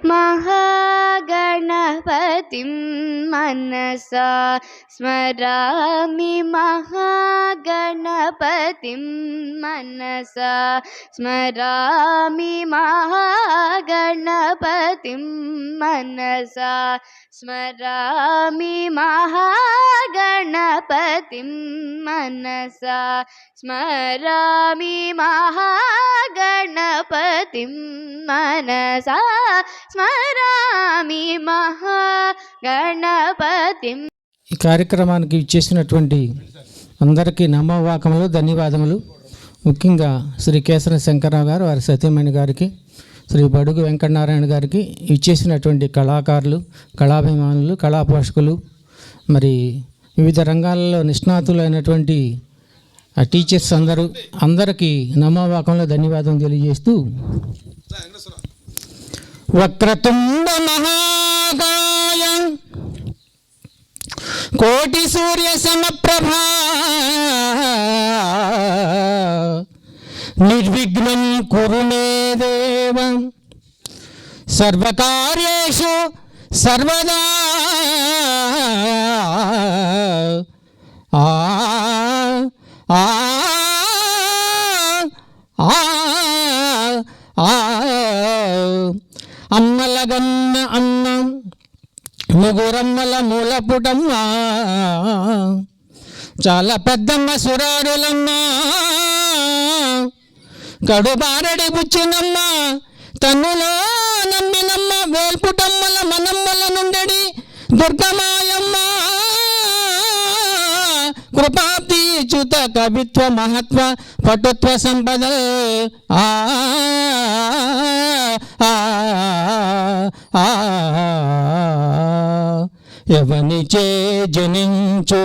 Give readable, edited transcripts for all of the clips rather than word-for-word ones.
महागणपतिं मनसा स्मरामि महागणपतिं मनसा स्मरामि महागणपतिं मनसा स्मरामि महागणपतिं मनसा स्मरामि महागणपतिं मनसा స్మరామి మహాగణపతిం. ఈ కార్యక్రమానికి ఇచ్చేసినటువంటి అందరికీ నమోవాకములు, ధన్యవాదములు. ముఖ్యంగా శ్రీ కేసర శంకరరావు గారు, వారి సతీమణి గారికి, శ్రీ బడుగు వెంకటనారాయణ గారికి, ఇచ్చేసినటువంటి కళాకారులు, కళాభిమానులు, కళాపోషకులు, మరి వివిధ రంగాలలో నిష్ణాతులైనటువంటి టీచర్స్ అందరికీ నమోవాకంలో ధన్యవాదం తెలియజేస్తూ, వక్రతుండ మహాకాయ కోటి సూర్య సమప్రభా నిర్విఘ్నం కురు మే దేవ సర్వకార్యేషు సర్వదా. అమ్మలగన్న అన్నం ముగురమ్మల మూలపుటమ్మ, చాలా పెద్దమ్మ సురారులమ్మ, కడుబారడి బుచ్చినమ్మ, తన్నులో నమ్మినమ్మ, వేల్పుటమ్మల మనమ్మల నుండడి దుర్గమాయమ్మ, కృపాబ్ది చ్యుత కవిత్వ మహత్వ పటుత్వ సంపద ఎవనిచే జనించు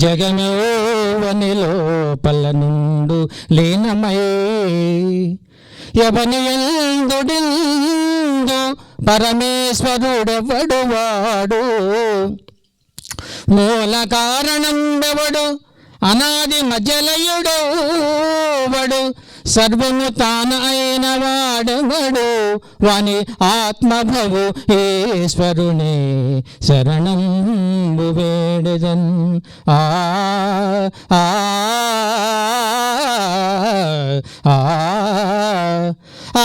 జగమేవని లోపల నుండు లీనమై, ఎవని యందుడిందు పరమేశ్వరుడెవడు వాడు, మూల కారణంబెవడు అనాది మధ్యలయుడు వడు, సర్వము తాన అయిన వాడెవడు, వాని ఆత్మభవు ఈశ్వరునే శరణంబు వేడెదన్. ఆ ఆ ఆ ఆ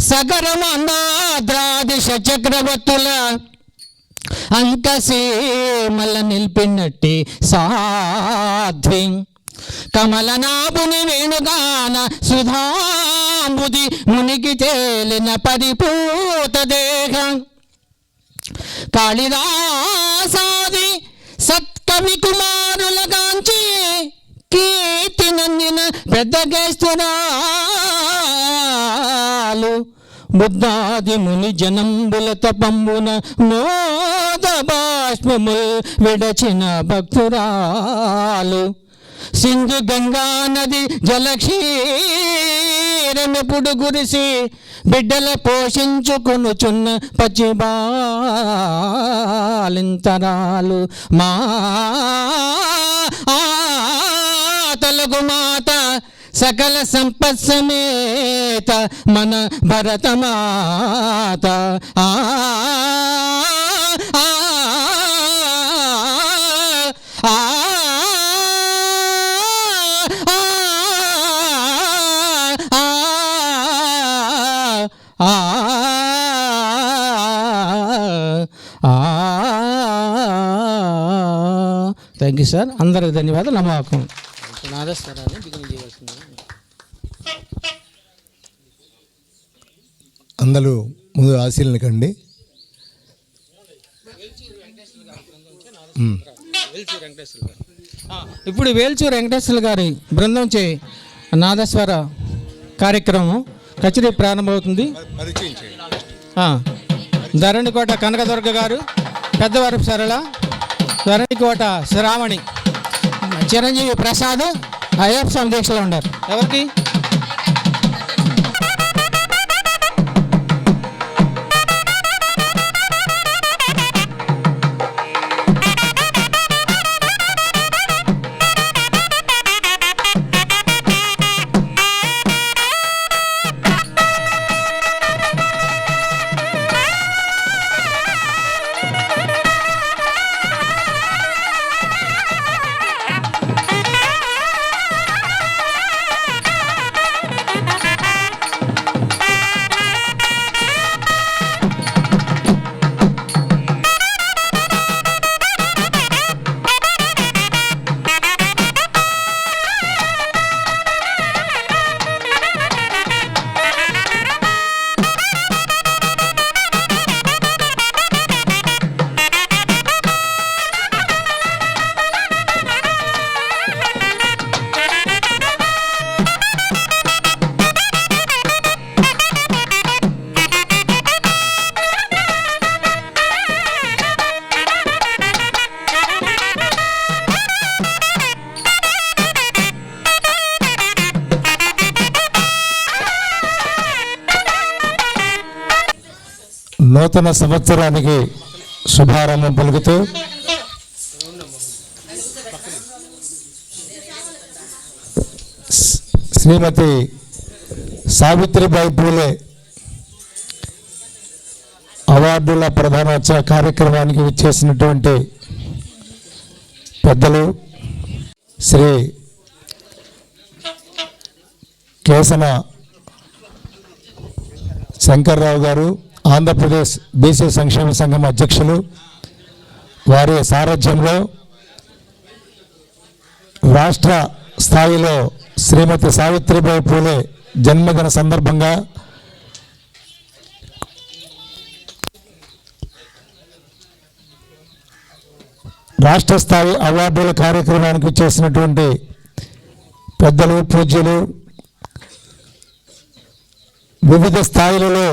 సగరమన్నాద్రాదిశ చక్రవర్తుల అంకసీమల నిలిపినట్టి సాధ్వి, కమలనాభుని వేణుగాన సుధాంబుది మునిగి తేలిన పరిపూత దేహం, కాళిదాసాది సత్కవి కుమారుల గాంచి కీర్తి నందిన పెద్దగేస్తురాలు, బుద్ధాది ముని జనంబుల తపంబున మోద బాష్పముల్ విడచిన భక్తురాలు, సింధు గంగా నది జలక్షీరమెప్పుడు గురిసి బిడ్డల పోషించుకొనుచున్న పచ్చిబాలింతరాలు, మా తెలుగు మాత సకల సంపత్సమేత మన భరతమాత. Thank you sir. అందరికి ధన్యవాదాలు. నమ్మకం నాదస్వరాన్ని బిగిన్ చేయవలసింది. అందరూ ముందు ఆశీలను కండి. ఇప్పుడు వేల్చూరు వెంకటేశ్వర గారి బృందం చే నాదస్వర కార్యక్రమం కచేరీ ప్రారంభమవుతుంది. ధరణికోట కనకదుర్గ గారు, పెద్దవరపు సరళ, ధరణికోట శ్రావణి, చిరంజీవి ప్రసాద్ అయ్యప్ప స్వామి దీక్షలో ఉన్నారు. ఎవరికి నూతన సంవత్సరానికి శుభారంభం పలుకుతూ శ్రీమతి సావిత్రిబాయి పూలే అవార్డుల ప్రధానోత్సవ కార్యక్రమానికి విచ్చేసినటువంటి పెద్దలు శ్రీ కేసన శంకర్రావు గారు, ఆంధ్రప్రదేశ్ బీసీ సంక్షేమ సంఘం అధ్యక్షులు, వారి సారథ్యంలో రాష్ట్ర స్థాయిలో శ్రీమతి సావిత్రిబాయి పూలే జన్మదిన సందర్భంగా రాష్ట్ర స్థాయి అవార్డుల కార్యక్రమానికి చేసినటువంటి పెద్దలు, పూజ్యులు, వివిధ స్థాయిలలో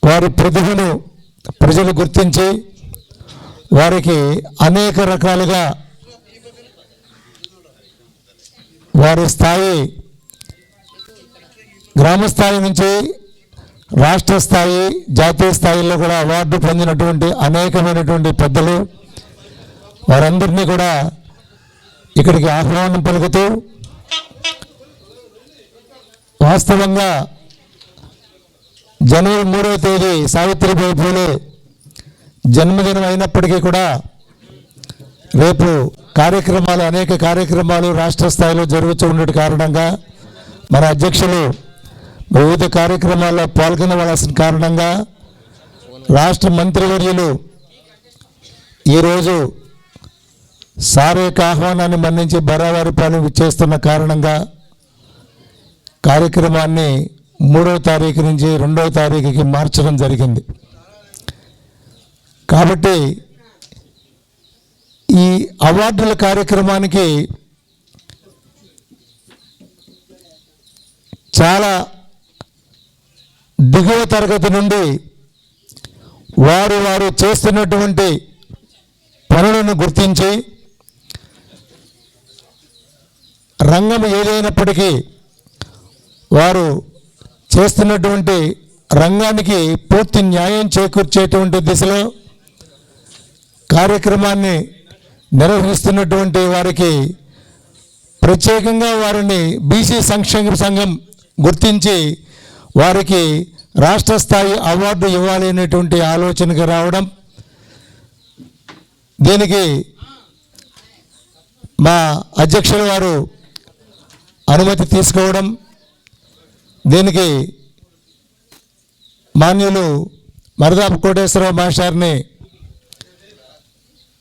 వారి ప్రతిభను ప్రజలు గుర్తించి వారికి అనేక రకాలుగా వారి స్థాయి గ్రామ స్థాయి నుంచి రాష్ట్ర స్థాయి, జాతీయ స్థాయిలో కూడా అవార్డు పొందినటువంటి అనేకమైనటువంటి పెద్దలు, వారందరినీ కూడా ఇక్కడికి ఆహ్వానం పలుకుతూ, వాస్తవంగా జనవరి 3వ తేదీ సావిత్రిబాయి పూలే జన్మదినం అయినప్పటికీ కూడా రేపు అనేక కార్యక్రమాలు రాష్ట్ర స్థాయిలో జరుగుతూ ఉండే కారణంగా మన అధ్యక్షులు వివిధ కార్యక్రమాల్లో పాల్గొనవలసిన కారణంగా రాష్ట్ర మంత్రివర్యులు ఈరోజు సార్ యొక్క ఆహ్వానాన్ని మన్నించి బరావారిపాలెం విచ్చేస్తున్న కారణంగా కార్యక్రమాన్ని 3వ తారీఖు నుంచి 2వ తారీఖుకి మార్చడం జరిగింది. కాబట్టి ఈ అవార్డుల కార్యక్రమానికి చాలా దిగువ తరగతి నుండి వారు చేస్తున్నటువంటి పనులను గుర్తించి రంగం ఏదైనప్పటికీ వారు చేస్తున్నటువంటి రంగానికి పూర్తి న్యాయం చేకూర్చేటువంటి దిశలో కార్యక్రమాన్ని నిర్వహిస్తున్నటువంటి వారికి ప్రత్యేకంగా వారిని బీసీ సంక్షేమ సంఘం గుర్తించి వారికి రాష్ట్ర స్థాయి అవార్డు ఇవ్వాలి అనేటువంటి ఆలోచనకు రావడం, దీనికి మా అధ్యక్షుల వారు అనుమతి తీసుకోవడం, దీనికి మాన్యులు మరదాపు కోటేశ్వరరావు మాస్టర్ని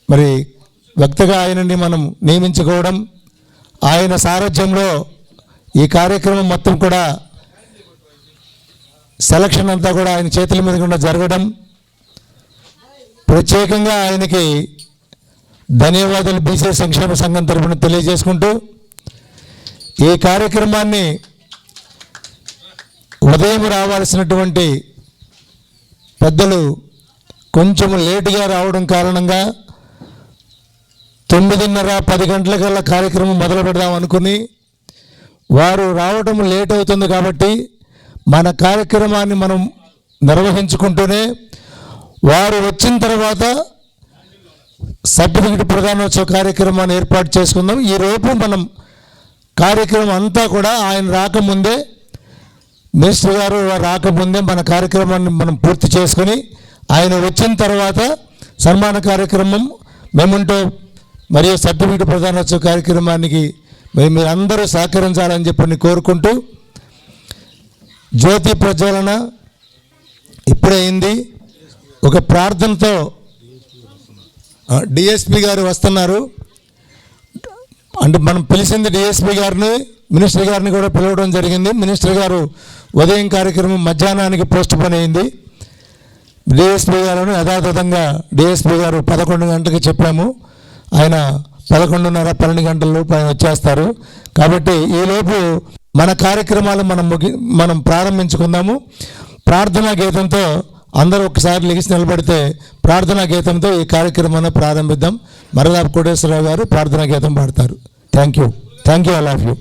మరి వ్యక్తిగా ఆయనని మనం నియమించుకోవడం, ఆయన సారథ్యంలో ఈ కార్యక్రమం మొత్తం కూడా సెలక్షన్ అంతా కూడా ఆయన చేతుల మీద కూడా జరగడం, ప్రత్యేకంగా ఆయనకి ధన్యవాదాలు బీసీ సంక్షేమ సంఘం తరఫున తెలియజేసుకుంటూ, ఈ కార్యక్రమాన్ని ఉదయం రావాల్సినటువంటి పెద్దలు కొంచెం లేటుగా రావడం కారణంగా 9:30-10 గంటలకల్లా కార్యక్రమం మొదలు పెడదాం అనుకుని, వారు రావడం లేట్ అవుతుంది కాబట్టి మన కార్యక్రమాన్ని మనం నిర్వహించుకుంటూనే వారు వచ్చిన తర్వాత సర్టిఫికెట్ ప్రదానోత్సవ కార్యక్రమాన్ని ఏర్పాటు చేసుకుందాం. ఈరోజు మనం కార్యక్రమం అంతా కూడా ఆయన రాకముందే, మినిస్టర్ గారు రాకముందే మన కార్యక్రమాన్ని మనం పూర్తి చేసుకొని ఆయన వచ్చిన తర్వాత సన్మాన కార్యక్రమం, మెమంటో మరియు సర్టిఫికెట్ ప్రదానోత్సవ కార్యక్రమానికి మీరందరూ సహకరించాలని చెప్పి కోరుకుంటూ, జ్యోతి ప్రజ్వలన ఇప్పుడే అయింది. ఒక ప్రార్థనతో డిఎస్పి గారు వస్తున్నారు. అంటే మనం పిలిచింది డిఎస్పి గారిని, మినిస్టర్ గారిని కూడా పిలవడం జరిగింది. మినిస్టర్ గారు ఉదయం కార్యక్రమం మధ్యాహ్నానికి పోస్ట్ పోన్ అయింది. డిఎస్పి గారు యథాతథంగా డిఎస్పి గారు 11 గంటలకు చెప్పాము, ఆయన 11:30-12 గంటల లోపు ఆయన వచ్చేస్తారు. కాబట్టి ఈలోపు మన కార్యక్రమాలు మనం ప్రారంభించుకుందాము. ప్రార్థనా గీతంతో అందరూ ఒకసారి లెగిసి నిలబడితే ప్రార్థనా గీతంతో ఈ కార్యక్రమాన్ని ప్రారంభిద్దాం. మరదాపు కోటేశ్వరరావు గారు ప్రార్థనా గీతం పాడతారు. Thank you all of you.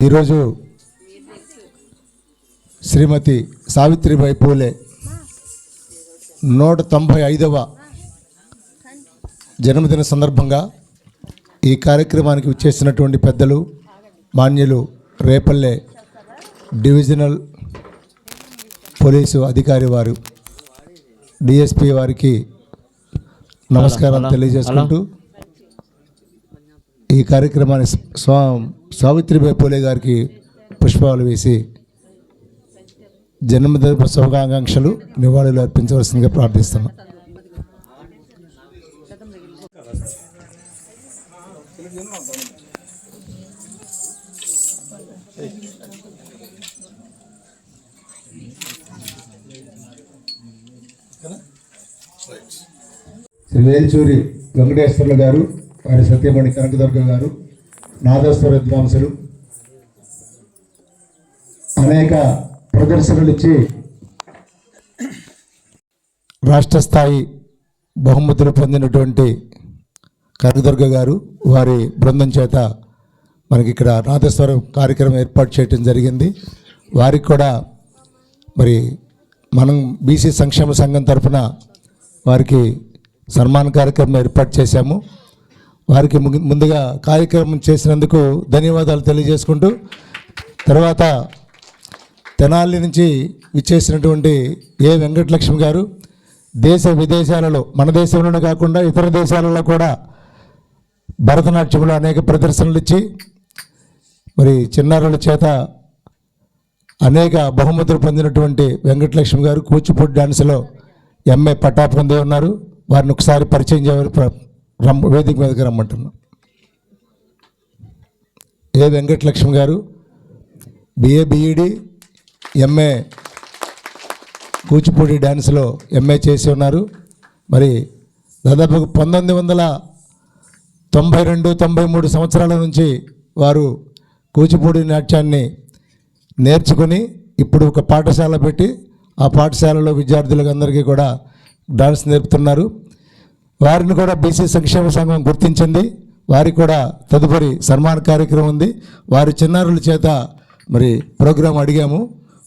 ఈరోజు శ్రీమతి సావిత్రిబాయి పూలే 195వ జన్మదిన సందర్భంగా ఈ కార్యక్రమానికి విచ్చేసినటువంటి పెద్దలు, మాన్యులు, రేపల్లె డివిజనల్ పోలీసు అధికారి వారు, డిఎస్పి వారికి నమస్కారం తెలియజేసుకుంటూ ఈ కార్యక్రమాన్ని సావిత్రిబాయి పూలే గారికి పుష్పాలు వేసి జన్మదిన శుభాకాంక్షలు, నివాళులు అర్పించవలసిందిగా ప్రార్థిస్తున్నాం. శ్రీ వేల్చూరి వెంకటేశ్వర్లు గారు, వారి సత్యమణి కనకదుర్గ గారు, నాదస్వర విద్వాంసులు అనేక ప్రదర్శనలు ఇచ్చి రాష్ట్ర స్థాయి బహుమతులు పొందినటువంటి కనకదుర్గ గారు, వారి బృందం చేత మనకి ఇక్కడ నాదస్వరం కార్యక్రమం ఏర్పాటు చేయడం జరిగింది. వారికి కూడా మరి మనం బీసీ సంక్షేమ సంఘం తరఫున వారికి సన్మాన కార్యక్రమం ఏర్పాటు చేశాము. వారికి ముందుగా కార్యక్రమం చేసినందుకు ధన్యవాదాలు తెలియజేసుకుంటూ, తర్వాత తెనాలి నుంచి విచ్చేసినటువంటి ఏ వెంకటలక్ష్మి గారు దేశ విదేశాలలో, మన దేశంలోనే కాకుండా ఇతర దేశాలలో కూడా భరతనాట్యంలో అనేక ప్రదర్శనలు ఇచ్చి మరి చిన్నారుల చేత అనేక బహుమతులు పొందినటువంటి వెంకటలక్ష్మి గారు కూచిపూడి డాన్స్లో ఎంఏ పట్టా పొంది ఉన్నారు. వారిని ఒకసారి పరిచయం చేయని వేదిక మీదకి రమ్మంటున్నాం. ఏ వెంకటలక్ష్మి గారు బిఏ, బిఈడి, ఎంఏ కూచిపూడి డ్యాన్స్లో ఎంఏ చేసి ఉన్నారు. మరి దాదాపు 1992-93 సంవత్సరాల నుంచి వారు కూచిపూడి నాట్యాన్ని నేర్చుకుని ఇప్పుడు ఒక పాఠశాల పెట్టి ఆ పాఠశాలలో విద్యార్థులందరికీ కూడా డాన్స్ నేర్పుతున్నారు. వారిని కూడా బీసీ సంక్షేమ సంఘం గుర్తించింది. వారికి కూడా తదుపరి సన్మాన కార్యక్రమం ఉంది. వారి చిన్నారుల చేత మరి ప్రోగ్రాం అడిగాము,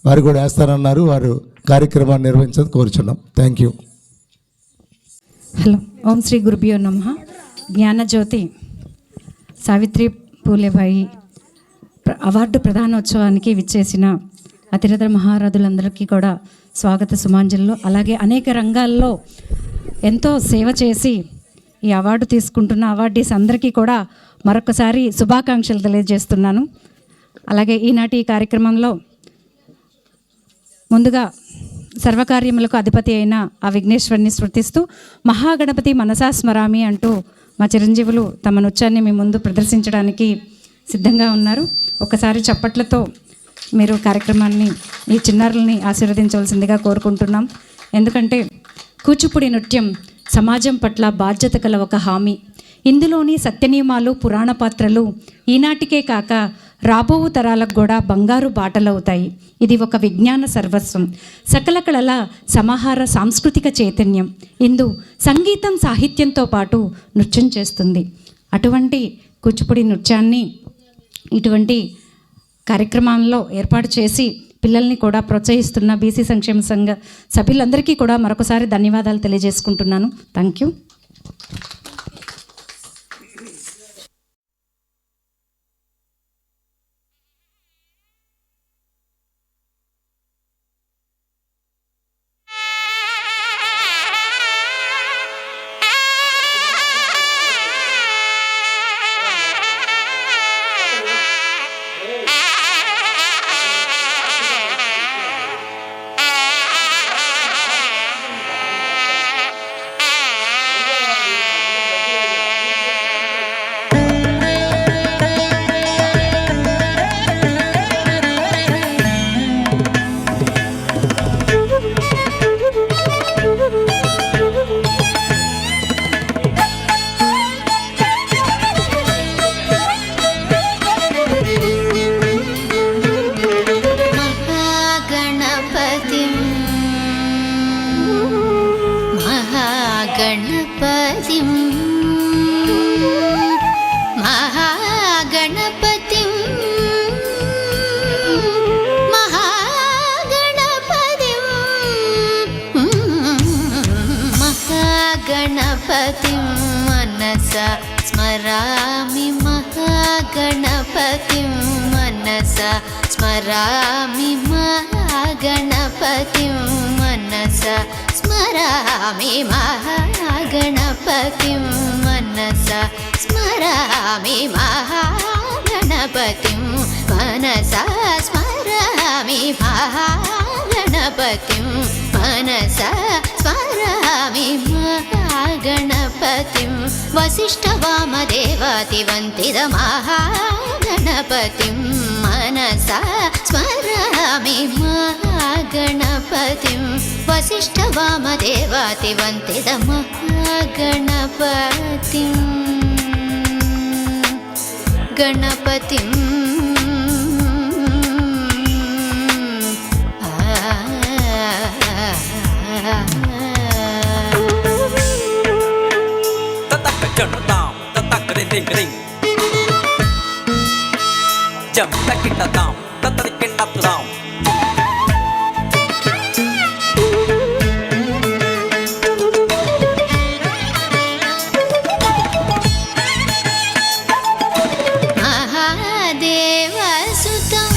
వారు కూడా వేస్తారన్నారు. వారు కార్యక్రమాన్ని నిర్వహించడం కోరుచున్నాం. Thank you. హలో, ఓం శ్రీ గురుభ్యో నమః. జ్ఞానజ్యోతి సావిత్రి పూలేబాయి అవార్డు ప్రధానోత్సవానికి విచ్చేసిన అతిరథ మహారథులందరికీ కూడా స్వాగత సుమాంజలిలో, అలాగే అనేక రంగాల్లో ఎంతో సేవ చేసి ఈ అవార్డు తీసుకుంటున్న అవార్డీస్ అందరికీ కూడా మరొకసారి శుభాకాంక్షలు తెలియజేస్తున్నాను. అలాగే ఈనాటి ఈ కార్యక్రమంలో ముందుగా సర్వకార్యములకు అధిపతి అయిన ఆ విఘ్నేశ్వరుని స్మృతిస్తూ మహాగణపతి మనసా స్మరామి అంటూ మా చిరంజీవులు తమ నృత్యాన్ని మీ ముందు ప్రదర్శించడానికి సిద్ధంగా ఉన్నారు. ఒకసారి చప్పట్లతో మీరు కార్యక్రమాన్ని, ఈ చిన్నారుల్ని ఆశీర్వదించవలసిందిగా కోరుకుంటున్నాం. ఎందుకంటే కూచిపూడి నృత్యం సమాజం పట్ల బాధ్యత గల ఒక హామీ. ఇందులోని సత్యనియమాలు, పురాణ పాత్రలు ఈనాటికే కాక రాబో తరాలకు కూడా బంగారు బాటలవుతాయి. ఇది ఒక విజ్ఞాన సర్వస్వం, సకల కళల సమాహార సాంస్కృతిక చైతన్యం. ఇందు సంగీతం, సాహిత్యంతో పాటు నృత్యం చేస్తుంది. అటువంటి కూచిపూడి నృత్యాన్ని ఇటువంటి కార్యక్రమాల్లో ఏర్పాటు చేసి పిల్లల్ని కూడా ప్రోత్సహిస్తున్న బీసీ సంక్షేమ సంఘ సభ్యులందరికీ కూడా మరొకసారి ధన్యవాదాలు తెలియజేసుకుంటున్నాను. Thank you. स्मरामि महागणपतिं मनसा स्मरामि महागणपतिं मनसा स्मरामि महागणपतिं मनसा स्मरामि महागणपतिं मनसा स्मरामि महागणपतिं मनसा स्मरामि महागणपतिं वसिष्ठवामदेवातिवन्दितमहागणपतिं मनसा स्मरामि महागणपतिं वसिष्ठवामदेवातिवन्दितमहागणपतिं गणपतिं jam takita tam tatarikinda tam महादेवसुतं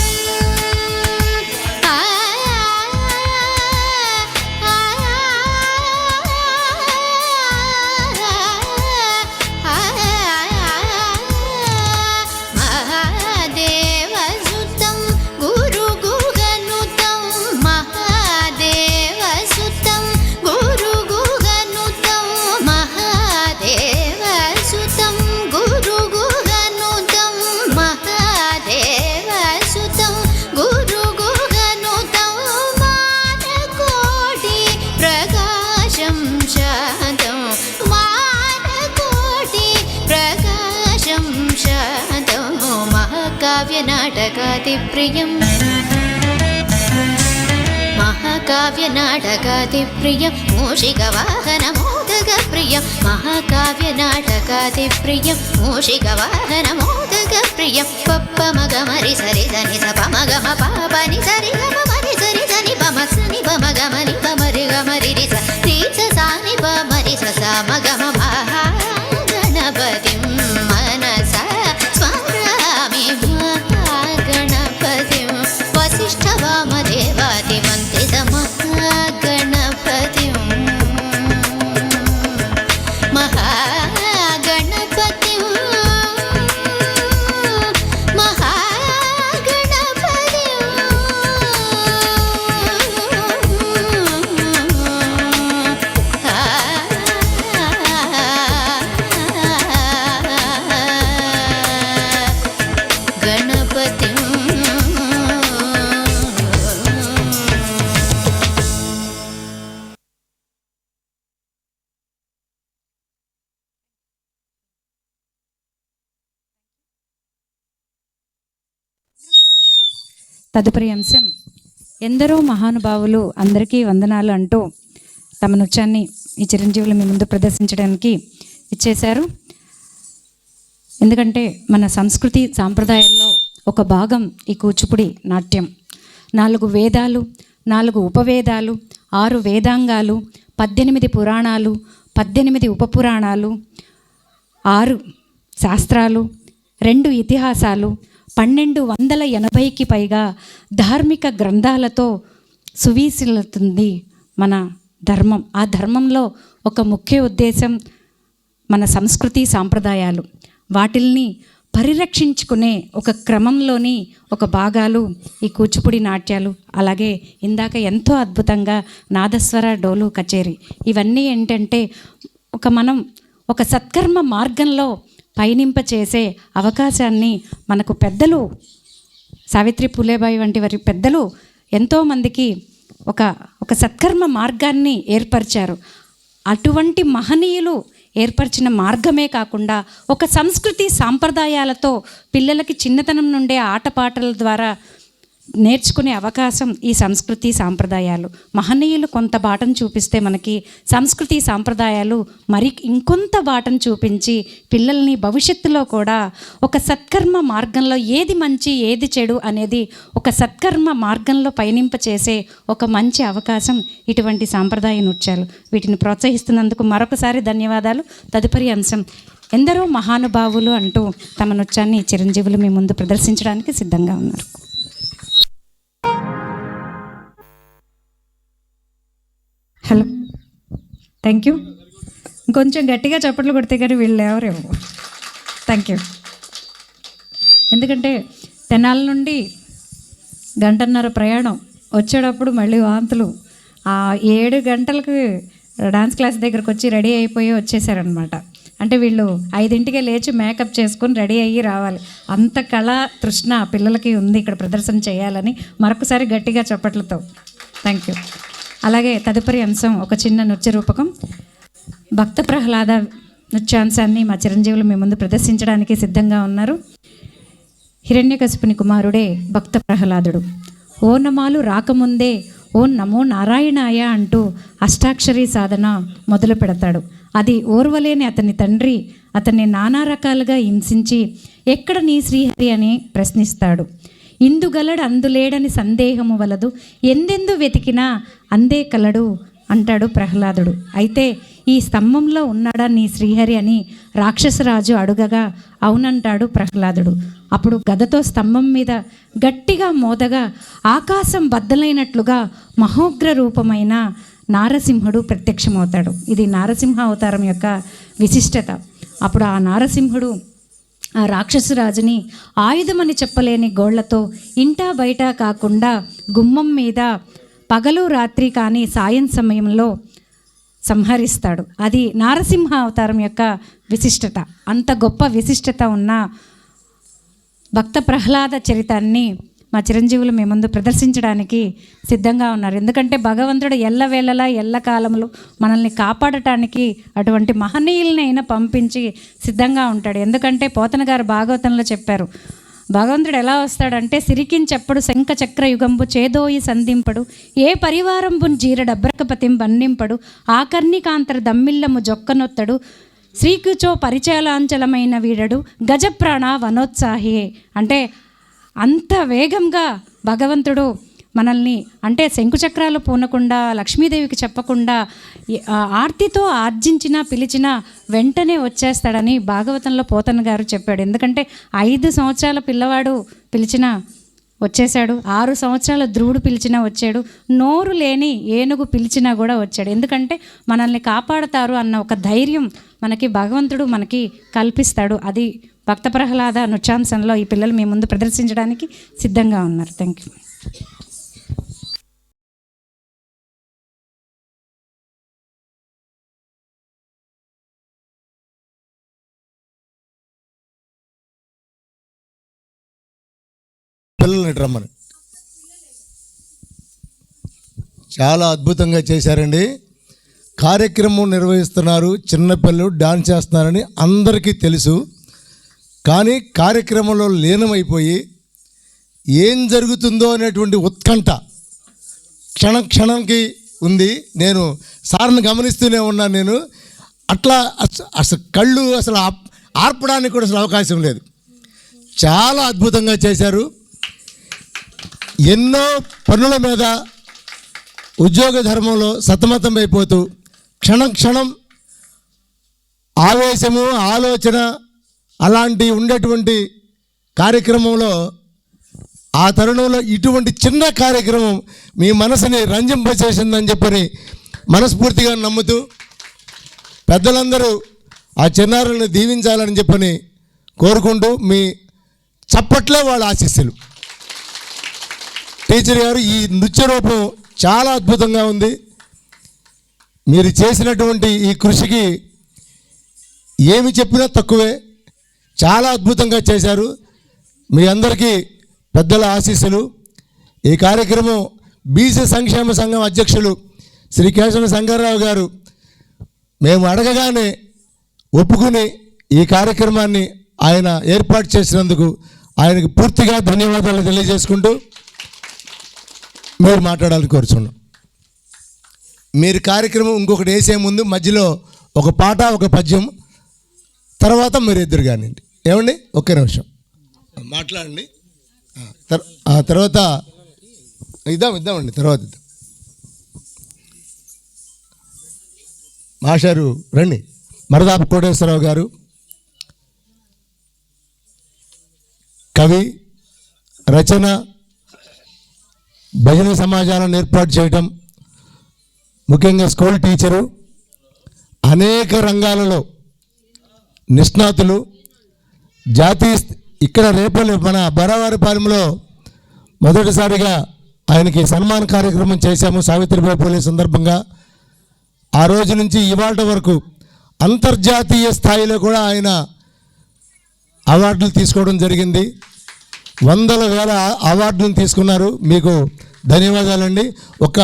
महादेवसुतं गुरुगुहनुतं महादेवसुतं गुरुगुहनुतं महादेवसुतं गुरुगुहनुतं महादेवसुतं गुरुगुहनुतं मानकोटि प्रकाशं शान्तं मानकोटि प्रकाशं शान्तं महाकाव्यनाटकादिप्रियं महाकाव्यनाटकादिप्रियं मूषिकवाहनमोदकप्रियं महाकाव्यनाटकादिप्रियं मूषिकवाहनमोदकप्रियं पप्पमगमरि सरि सनि सपमगम पापनि सरि गमरि सरि सनि पम सनि पमगमरि पमरि गमरि रि स सानि पमरि स मगम महागणपतिं मनसा स्मरामि महागणपतिं वसिष्ठवामदेवातिवन्दितमहागणपतिं महागणपतिं తదుపరి అంశం ఎందరో మహానుభావులు అందరికీ వందనాలు అంటూ తమ నృత్యాన్ని ఈ చిరంజీవులు మీ ముందు ప్రదర్శించడానికి ఇచ్చేశారు. ఎందుకంటే మన సంస్కృతి సాంప్రదాయాల్లో ఒక భాగం ఈ కూచిపూడి నాట్యం. 4 వేదాలు, 4 ఉపవేదాలు, 6 వేదాంగాలు, 18 పురాణాలు, 18 ఉపపురాణాలు, 6 శాస్త్రాలు, 2 ఇతిహాసాలు, 1280కి పైగా ధార్మిక గ్రంథాలతో సువిశీలతుంది మన ధర్మం. ఆ ధర్మంలో ఒక ముఖ్య ఉద్దేశం మన సంస్కృతి సాంప్రదాయాలు. వాటిల్ని పరిరక్షించుకునే ఒక క్రమంలోని ఒక భాగాలు ఈ కూచిపూడి నాట్యాలు. అలాగే ఇందాక ఎంతో అద్భుతంగా నాదస్వర డోలు కచేరీ. ఇవన్నీ ఏంటంటే మనం ఒక సత్కర్మ మార్గంలో పయనింప చేసే అవకాశాన్ని మనకు పెద్దలు సావిత్రి పూలేబాయి వంటి వారి పెద్దలు ఎంతోమందికి ఒక సత్కర్మ మార్గాన్ని ఏర్పరిచారు. అటువంటి మహనీయులు ఏర్పరిచిన మార్గమే కాకుండా ఒక సంస్కృతి సాంప్రదాయాలతో పిల్లలకి చిన్నతనం నుండే ఆటపాటల ద్వారా నేర్చుకునే అవకాశం ఈ సంస్కృతి సాంప్రదాయాలు. మహనీయులు కొంత బాటను చూపిస్తే మనకి సంస్కృతి సాంప్రదాయాలు మరి ఇంకొంత బాటను చూపించి పిల్లల్ని భవిష్యత్తులో కూడా ఒక సత్కర్మ మార్గంలో ఏది మంచి ఏది చెడు అనేది ఒక సత్కర్మ మార్గంలో పయనింప చేసే ఒక మంచి అవకాశం ఇటువంటి సాంప్రదాయ నృత్యాలు. వీటిని ప్రోత్సహిస్తున్నందుకు మరొకసారి ధన్యవాదాలు. తదుపరి అంశం ఎందరో మహానుభావులు అంటూ తమ నృత్యాన్ని చిరంజీవులు మీ ముందు ప్రదర్శించడానికి సిద్ధంగా ఉన్నారు. Hello, thank you. ఇంకొంచెం గట్టిగా చప్పట్లు కొడితే కానీ వీళ్ళు ఎవరేమో. Thank you. ఎందుకంటే తెనాల నుండి 1.5 గంట ప్రయాణం, వచ్చేటప్పుడు మళ్ళీ వాంతులు, 7 గంటలకు డాన్స్ క్లాస్ దగ్గరకు వచ్చి రెడీ అయిపోయి వచ్చేసారనమాట. అంటే వీళ్ళు 5ంటికే లేచి మేకప్ చేసుకొని రెడీ అయ్యి రావాలి. అంత కళ తృష్ణ పిల్లలకి ఉంది ఇక్కడ ప్రదర్శన చేయాలని. మరొకసారి గట్టిగా చప్పట్లతో థ్యాంక్ యూ. అలాగే తదుపరి అంశం ఒక చిన్న నృత్య రూపకం. భక్త ప్రహ్లాద నృత్యాంశాన్ని మా చిరంజీవులు మీ ముందు ప్రదర్శించడానికి సిద్ధంగా ఉన్నారు. హిరణ్యకశిపుని కుమారుడే భక్త ప్రహ్లాదుడు. ఓనమాలు రాకముందే ఓం నమో నారాయణాయ అంటూ అష్టాక్షరీ సాధన మొదలు పెడతాడు. అది ఓర్వలేని అతని తండ్రి అతన్ని నానా రకాలుగా హింసించి ఎక్కడ నీ శ్రీహరి అని ప్రశ్నిస్తాడు. ఇందుగలడు అందులేడని సందేహము వలదు, ఎందెందు వెతికినా అందే కలడు అంటాడు ప్రహ్లాదుడు. అయితే ఈ స్తంభంలో ఉన్నాడా నీ శ్రీహరి అని రాక్షసరాజు అడుగగా అవునంటాడు ప్రహ్లాదుడు. అప్పుడు గదతో స్తంభం మీద గట్టిగా మోదగా ఆకాశం బద్దలైనట్లుగా మహోగ్ర రూపమైన నారసింహుడు ప్రత్యక్షమవుతాడు. ఇది నారసింహ అవతారం యొక్క విశిష్టత. అప్పుడు ఆ నారసింహుడు ఆ రాక్షసరాజుని ఆయుధమని చెప్పలేని గోళ్లతో ఇంటా బయట కాకుండా గుమ్మం మీద పగలు రాత్రి కానీ సాయం సమయంలో సంహరిస్తాడు. అది నారసింహ అవతారం యొక్క విశిష్టత. అంత గొప్ప విశిష్టత ఉన్న భక్త ప్రహ్లాద చరితాన్ని మా చిరంజీవులు మీ ముందు ప్రదర్శించడానికి సిద్ధంగా ఉన్నారు. ఎందుకంటే భగవంతుడు ఎల్లవేళలా ఎల్లకాలంలో మనల్ని కాపాడటానికి అటువంటి మహనీయుల్ని అయినా పంపించి సిద్ధంగా ఉంటాడు. ఎందుకంటే పోతన గారు భాగవతంలో చెప్పారు, భగవంతుడు ఎలా వస్తాడంటే సిరికించెప్పుడు శంఖ చక్ర యుగంబు చేదోయి సంధింపడు, ఏ పరివారంబున్ జీర డబ్రకపతిం బంధింపడు, ఆకర్ణికాంతర దమ్మిల్లము జొక్కనొత్తడు, శ్రీకుచో పరిచయాలాంచలమైన వీడడు, గజప్రాణ వనోత్సాహియే. అంటే అంత వేగంగా భగవంతుడు మనల్ని, అంటే శంకుచక్రాలు పూనకుండా లక్ష్మీదేవికి చెప్పకుండా ఆర్తితో ఆర్జించినా పిలిచినా వెంటనే వచ్చేస్తాడని భాగవతంలో పోతన గారు చెప్పాడు. ఎందుకంటే 5 సంవత్సరాల పిల్లవాడు పిలిచినా వచ్చేసాడు, 6 సంవత్సరాల ధ్రువుడు పిలిచినా వచ్చాడు, నోరు లేని ఏనుగు పిలిచినా కూడా వచ్చాడు. ఎందుకంటే మనల్ని కాపాడుతారు అన్న ఒక ధైర్యం మనకి భగవంతుడు మనకి కల్పిస్తాడు. అది భక్త ప్రహ్లాద నృత్యాంశంలో ఈ పిల్లలు మీ ముందు ప్రదర్శించడానికి సిద్ధంగా ఉన్నారు. Thank you. పిల్లల్ని రమ్మని చాలా అద్భుతంగా చేశారండి. కార్యక్రమం నిర్వహిస్తున్నారు, చిన్నపిల్లలు డాన్స్ చేస్తున్నారని అందరికీ తెలుసు. కానీ కార్యక్రమంలో లీనమైపోయి ఏం జరుగుతుందో అనేటువంటి ఉత్కంఠ క్షణంకి ఉంది. నేను సార్ని గమనిస్తూనే ఉన్నాను. నేను అట్లా అసలు కళ్ళు అసలు ఆర్పడానికి కూడా అసలు అవకాశం లేదు. చాలా అద్భుతంగా చేశారు. ఎన్నో పనుల మీద ఉద్యోగ ధర్మంలో సతమతం అయిపోతూ క్షణం ఆవేశము ఆలోచన అలాంటి ఉండేటువంటి కార్యక్రమంలో ఆ తరుణంలో ఇటువంటి చిన్న కార్యక్రమం మీ మనసుని రంజింపచేసిందని చెప్పని మనస్ఫూర్తిగా నమ్ముతూ పెద్దలందరూ ఆ చిన్నారులను దీవించాలని చెప్పని కోరుకుంటూ మీ చప్పట్లే వాళ్ళ ఆశీస్సులు. టీచర్ గారు, ఈ నృత్య రూపం చాలా అద్భుతంగా ఉంది. మీరు చేసినటువంటి ఈ కృషికి ఏమి చెప్పినా తక్కువే. చాలా అద్భుతంగా చేశారు. మీ అందరికీ పెద్దల ఆశీస్సులు. ఈ కార్యక్రమం బీసీ సంక్షేమ సంఘం అధ్యక్షులు శ్రీ కేశవ శంకర్రావు గారు మేము అడగగానే ఒప్పుకుని ఈ కార్యక్రమాన్ని ఆయన ఏర్పాటు చేసినందుకు ఆయనకు పూర్తిగా ధన్యవాదాలు తెలియజేసుకుంటూ మీరు మాట్లాడాలని కోరుచున్నాం. మీరు కార్యక్రమం ఇంకొకటి వేసే ముందు మధ్యలో ఒక పాట ఒక పద్యం, తర్వాత మీరు ఇద్దరు కానివ్వండి. ఏమండి, ఒక్క నిమిషం మాట్లాడండి. తర్వాత ఇద్దామండి, తర్వాత ఇద్దాం. మాస్టారు రండి. మరదాపు కోటేశ్వరరావు గారు, కవి, రచన, భజన సమాజాలను ఏర్పాటు చేయటం, ముఖ్యంగా స్కూల్ టీచరు, అనేక రంగాలలో నిష్ణాతులు, జాతీయ ఇక్కడ రేపల్లి మన బరావారిపాలెంలో మొదటిసారిగా ఆయనకి సన్మాన కార్యక్రమం చేశాము సావిత్రిబాయి పూలే సందర్భంగా. ఆ రోజు నుంచి ఇవాళ వరకు అంతర్జాతీయ స్థాయిలో కూడా ఆయన అవార్డులు తీసుకోవడం జరిగింది. వందల వేల అవార్డులను తీసుకున్నారు. మీకు ధన్యవాదాలండి. ఒక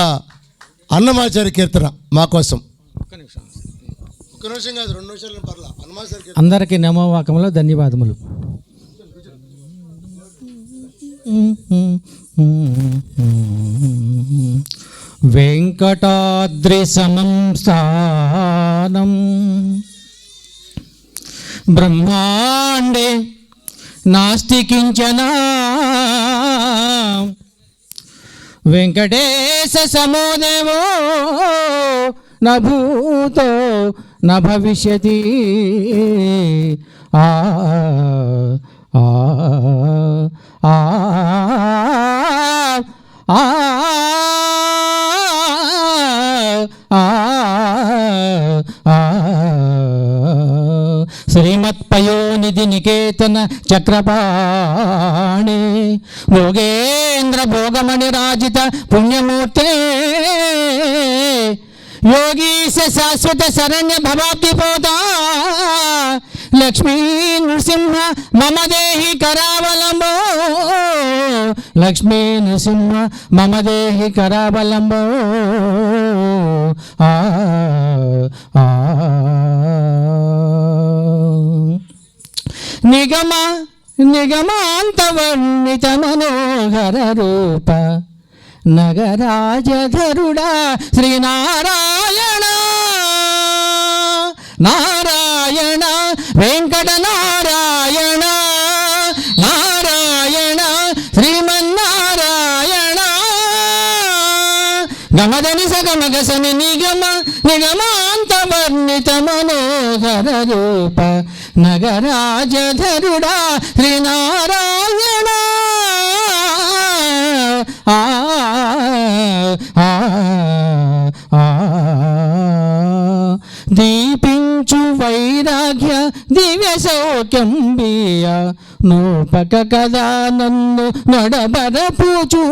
అన్నమాచార్య కీర్తన మా కోసం. ఒక్క నిమిషం కాదు, 2 నిమిషాలు పర్లా. అన్నమాచార్య కీర్తన. అందరికీ నమోవాకంలో ధన్యవాదములు. వెంకటాద్రి సమం స్థానం బ్రహ్మాండే నాస్తి కించన వెంకటేశ సమో దేవో న భూతో న భవిష్యతి. ఆ ఆ ఆ ఆ శ్రీమత్పయోనిధి నికేతన చక్రపాణి భోగేంద్ర భోగమణి రాజిత పుణ్యమూర్తే యోగీశ శాశ్వత శరణ్య భవాబ్ది పోతా లక్ష్మీ నృసింహ మమ దేహి కరావలంబో లక్ష్మీ నృసింహ మమ దేహి కరావలంబో. ఆ ఆ నిగమ నిగమాంతవర్ణిత మనోహర రూప నగరాజధరుడా శ్రీనారాయణ నారాయణ వెంకట నారాయణ నారాయణ శ్రీమన్నారాయణ. గమదని సగమగసని నిగమ నిగమాంతవర్ణిత మనోహర రూప నగరాజధరుడా శ్రీనారాయణ. ఆ ఆ ఆ దీపించు వైరాగ్య దివ్య సౌఖ్యం బియ నూపక కదా నన్ను నడబరపుచు.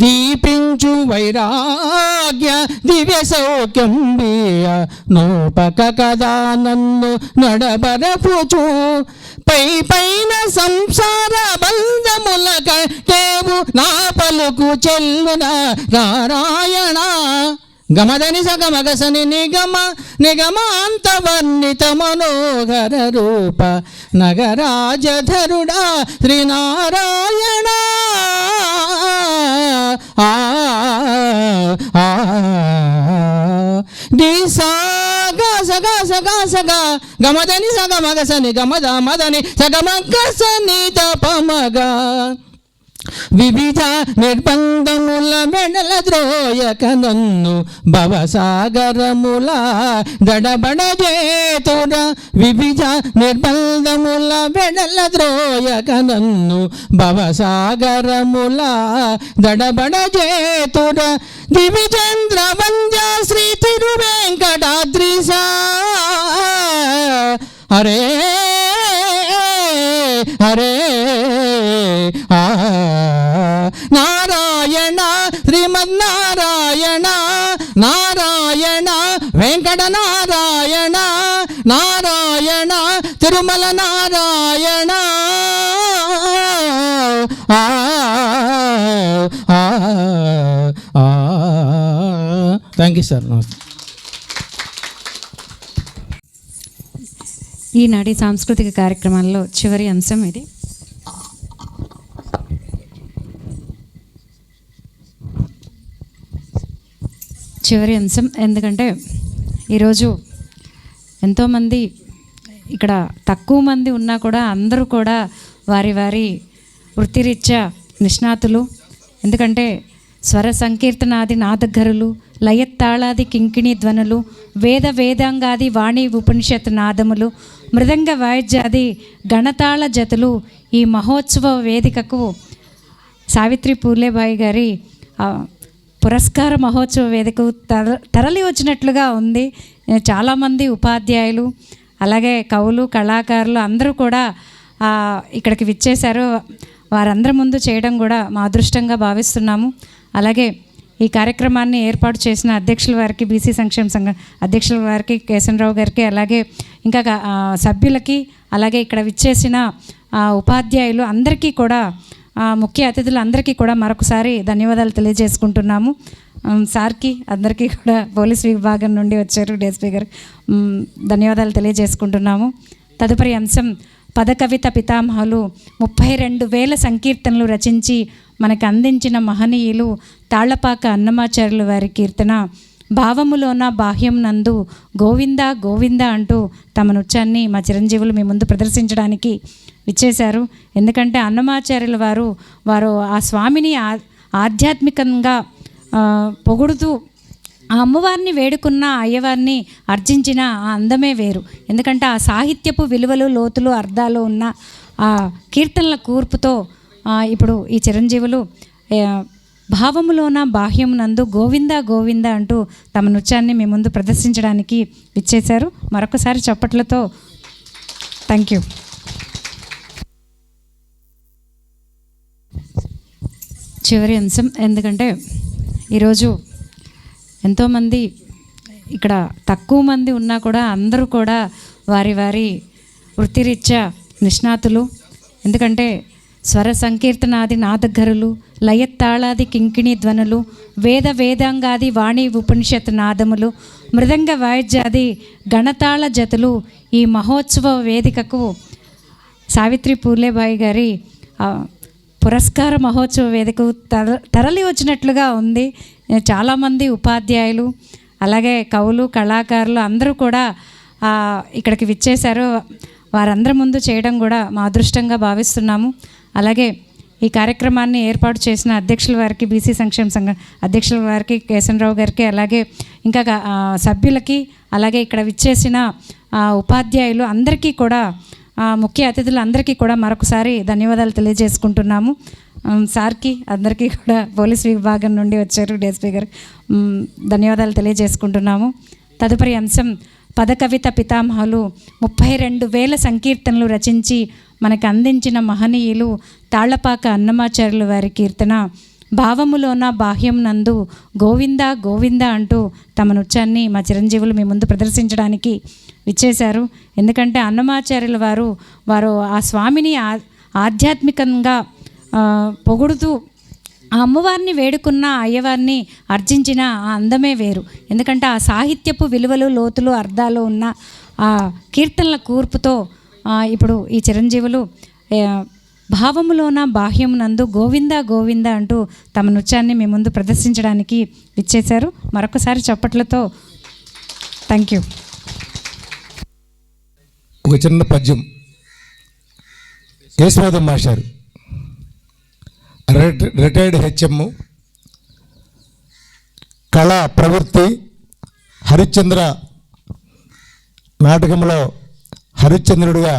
దీపించు వైరాగ్య దివ్య సౌఖ్యం బియ నూపక కదా నన్ను నడబరపుచు. పై పైన సంసార బంధముల కట్టేవు నా పలుకు చెల్లున నారాయణ. గమదని సగమగసని నిగమ నిగమాంతవర్ణిత మనోహర రూప నగరాజధరుడా శ్రీనారాయణ. ఆ ఆ డి సాగా సగా సగా సగా గమదని సగమగసని గమద మదని సగమగసని తపమగా వివిధ నిర్బంధముల మెడల ద్రోయక నన్ను భవసాగరముల దడబడ చేతుడ. వివిధ నిర్బంధముల మెడల ద్రోయక నన్ను భవసాగరముల దడబడ చేతుడ. దివిచంద్ర వంద్య శ్రీ తిరువెంకటాద్రీశ హరే హరే. ఆ Narayana Srimannarayana Narayana Venkata Narayana Narayana Tirumala Narayana. Thank you sir. నమస్తే. ఈనాటి సాంస్కృతిక కార్యక్రమాల్లో చివరి అంశం ఇది. చివరి అంశం ఎందుకంటే ఈరోజు ఎంతోమంది ఇక్కడ తక్కువ మంది ఉన్నా కూడా అందరూ కూడా వారి వారి వృత్తిరీత్యా నిష్ణాతులు. ఎందుకంటే స్వర సంకీర్తనాది నాదగరులు లయత్తాళాది కింకిణి ధ్వనులు వేద వేదాంగాది వాణి ఉపనిషత్ నాదములు మృదంగ వాయిద్యాది గణతాళ జతులు ఈ మహోత్సవ వేదికకు సావిత్రి పూలేబాయి గారి పురస్కార మహోత్సవ వేదికకు తరలి వచ్చినట్లుగా ఉంది. చాలామంది ఉపాధ్యాయులు అలాగే కవులు కళాకారులు అందరూ కూడా ఇక్కడికి విచ్చేశారు. వారందరి ముందు చేయడం కూడా మా అదృష్టంగా భావిస్తున్నాము. అలాగే ఈ కార్యక్రమాన్ని ఏర్పాటు చేసిన అధ్యక్షుల వారికి, బీసీ సంక్షేమ సంఘం అధ్యక్షుల వారికి, కేశవరావు గారికి, అలాగే ఇంకా సభ్యులకి, అలాగే ఇక్కడ విచ్చేసిన ఉపాధ్యాయులు అందరికీ కూడా, ముఖ్య అతిథులు అందరికీ కూడా మరొకసారి ధన్యవాదాలు తెలియజేసుకుంటున్నాము. సార్కి అందరికీ కూడా పోలీస్ విభాగం నుండి వచ్చారు డిఎస్పీ గారు, ధన్యవాదాలు తెలియజేసుకుంటున్నాము. తదుపరి అంశం పదకవిత పితామహులు 32,000 సంకీర్తనలు రచించి మనకు అందించిన మహనీయులు తాళ్లపాక అన్నమాచార్యులు వారి కీర్తన భావములోన బాహ్యం నందు గోవింద గోవింద అంటూ తమ నృత్యాన్ని మా చిరంజీవులు మీ ముందు ప్రదర్శించడానికి విచ్చేశారు. ఎందుకంటే అన్నమాచార్యుల వారు ఆ స్వామిని ఆధ్యాత్మికంగా పొగుడుతూ ఆ అమ్మవారిని వేడుకున్న అయ్యవారిని అర్జించిన ఆ అందమే వేరు. ఎందుకంటే ఆ సాహిత్యపు విలువలు లోతులు అర్థాలు ఉన్న ఆ కీర్తనల కూర్పుతో ఇప్పుడు ఈ చిరంజీవులు భావములోన బాహ్యం నందు గోవింద గోవింద అంటూ తమ నృత్యాన్ని మీ ముందు ప్రదర్శించడానికి విచ్చేశారు. మరొకసారి చప్పట్లతో థ్యాంక్ యూ. చివరి అంశం, ఎందుకంటే ఈరోజు ఎంతోమంది ఇక్కడ తక్కువ మంది ఉన్నా కూడా అందరూ కూడా వారి వారి వృత్తిరీత్యా నిష్ణాతులు. ఎందుకంటే స్వర సంకీర్తనాది నాదగరులు లయత్తాళాది కింకిణి ధ్వనులు వేద వేదాంగాది వాణి ఉపనిషత్ నాదములు మృదంగ వాయిద్యాది గణతాళ జతులు ఈ మహోత్సవ వేదికకు సావిత్రి పూలేబాయి గారి పురస్కార మహోత్సవ వేదికకు తరలి వచ్చినట్లుగా ఉంది. చాలామంది ఉపాధ్యాయులు అలాగే కవులు కళాకారులు అందరూ కూడా ఇక్కడికి విచ్చేశారు. వారందరి ముందు చేయడం కూడా మా అదృష్టంగా భావిస్తున్నాము. అలాగే ఈ కార్యక్రమాన్ని ఏర్పాటు చేసిన అధ్యక్షుల వారికి, బీసీ సంక్షేమ సంఘం అధ్యక్షుల వారికి, కేశవరావు గారికి, అలాగే ఇంకా సభ్యులకి, అలాగే ఇక్కడ విచ్చేసిన ఉపాధ్యాయులు అందరికీ కూడా, ముఖ్య అతిథులు అందరికీ కూడా మరొకసారి ధన్యవాదాలు తెలియజేసుకుంటున్నాము. సార్కి అందరికీ కూడా పోలీస్ విభాగం నుండి వచ్చారు డిఎస్పీ గారు, ధన్యవాదాలు తెలియజేసుకుంటున్నాము. తదుపరి అంశం పదకవిత పితామహులు 32,000 సంకీర్తనలు రచించి మనకు అందించిన మహనీయులు తాళ్లపాక అన్నమాచార్యులు వారి కీర్తన భావములోన బాహ్యం నందు గోవింద గోవింద అంటూ తమ నృత్యాన్ని మా చిరంజీవులు మీ ముందు ప్రదర్శించడానికి విచ్చేశారు. ఎందుకంటే అన్నమాచార్యుల వారు ఆ స్వామిని ఆధ్యాత్మికంగా పొగుడుతూ ఆ అమ్మవారిని వేడుకున్న అయ్యవారిని అర్జించిన ఆ అందమే వేరు. ఎందుకంటే ఆ సాహిత్యపు విలువలు లోతులు అర్థాలు ఉన్న ఆ కీర్తనల కూర్పుతో ఇప్పుడు ఈ చిరంజీవులు భావములోన బాహ్యం నందు గోవింద గోవింద అంటూ తమ నృత్యాన్ని మీ ముందు ప్రదర్శించడానికి విచ్చేశారు. మరొకసారి చప్పట్లతో థ్యాంక్ యూ. ఒక చిన్న పద్యం, కేశవాదం మాస్టర్ రిటైర్డ్ హెచ్ఎం, కళా ప్రవృత్తి, హరిశ్చంద్ర నాటకంలో హరిశ్చంద్రుడిగా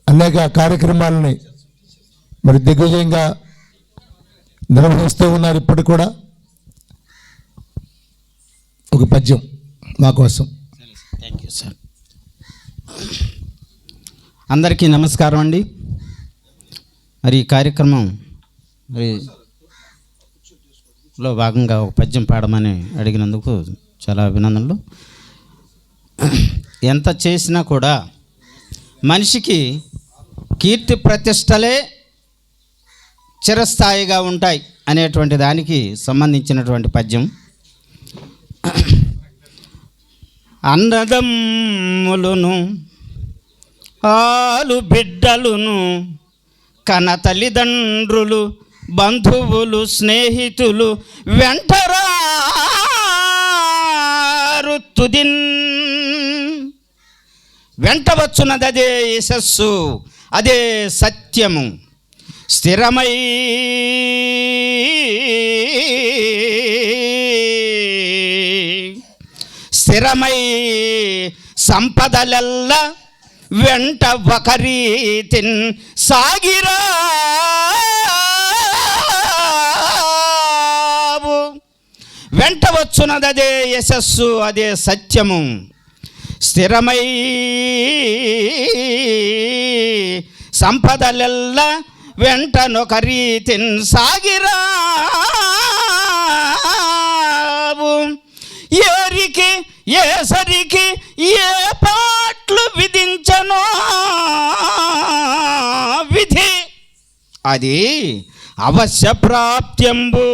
అనేక కార్యక్రమాలని మరి దిగ్విజయంగా నిర్వహిస్తూ ఉన్నారు. ఇప్పటికి కూడా ఒక పద్యం మా కోసం. Thank you sir. అందరికీ నమస్కారం అండి. మరి ఈ కార్యక్రమం లో భాగంగా ఒక పద్యం పాడమని అడిగినందుకు చాలా అభినందనలు. ఎంత చేసినా కూడా మనిషికి కీర్తి ప్రతిష్టలే చిరస్థాయిగా ఉంటాయి అనేటువంటి దానికి సంబంధించినటువంటి పద్యం. అన్నదమ్ములను ఆలు బిడ్డలును కన తల్లిదండ్రులు బంధువులు స్నేహితులు వెంటరారు తుదిన్ వెంటవచ్చున్నదే యశస్సు అదే సత్యము స్థిరమై స్థిరమై సంపదలెల్ల వెంట ఒకరీతిన్ సాగిరావు. వెంట వచ్చునదే యశస్సు, అదే సత్యము. స్థిరమై సంపదలెల్ల వెంటనొకరీతిన్ సాగిరావు. ఏరికి ఏ సరికి ఏ పాట్లు విధించనో విధి, అది అవశ్య ప్రాప్త్యంబు.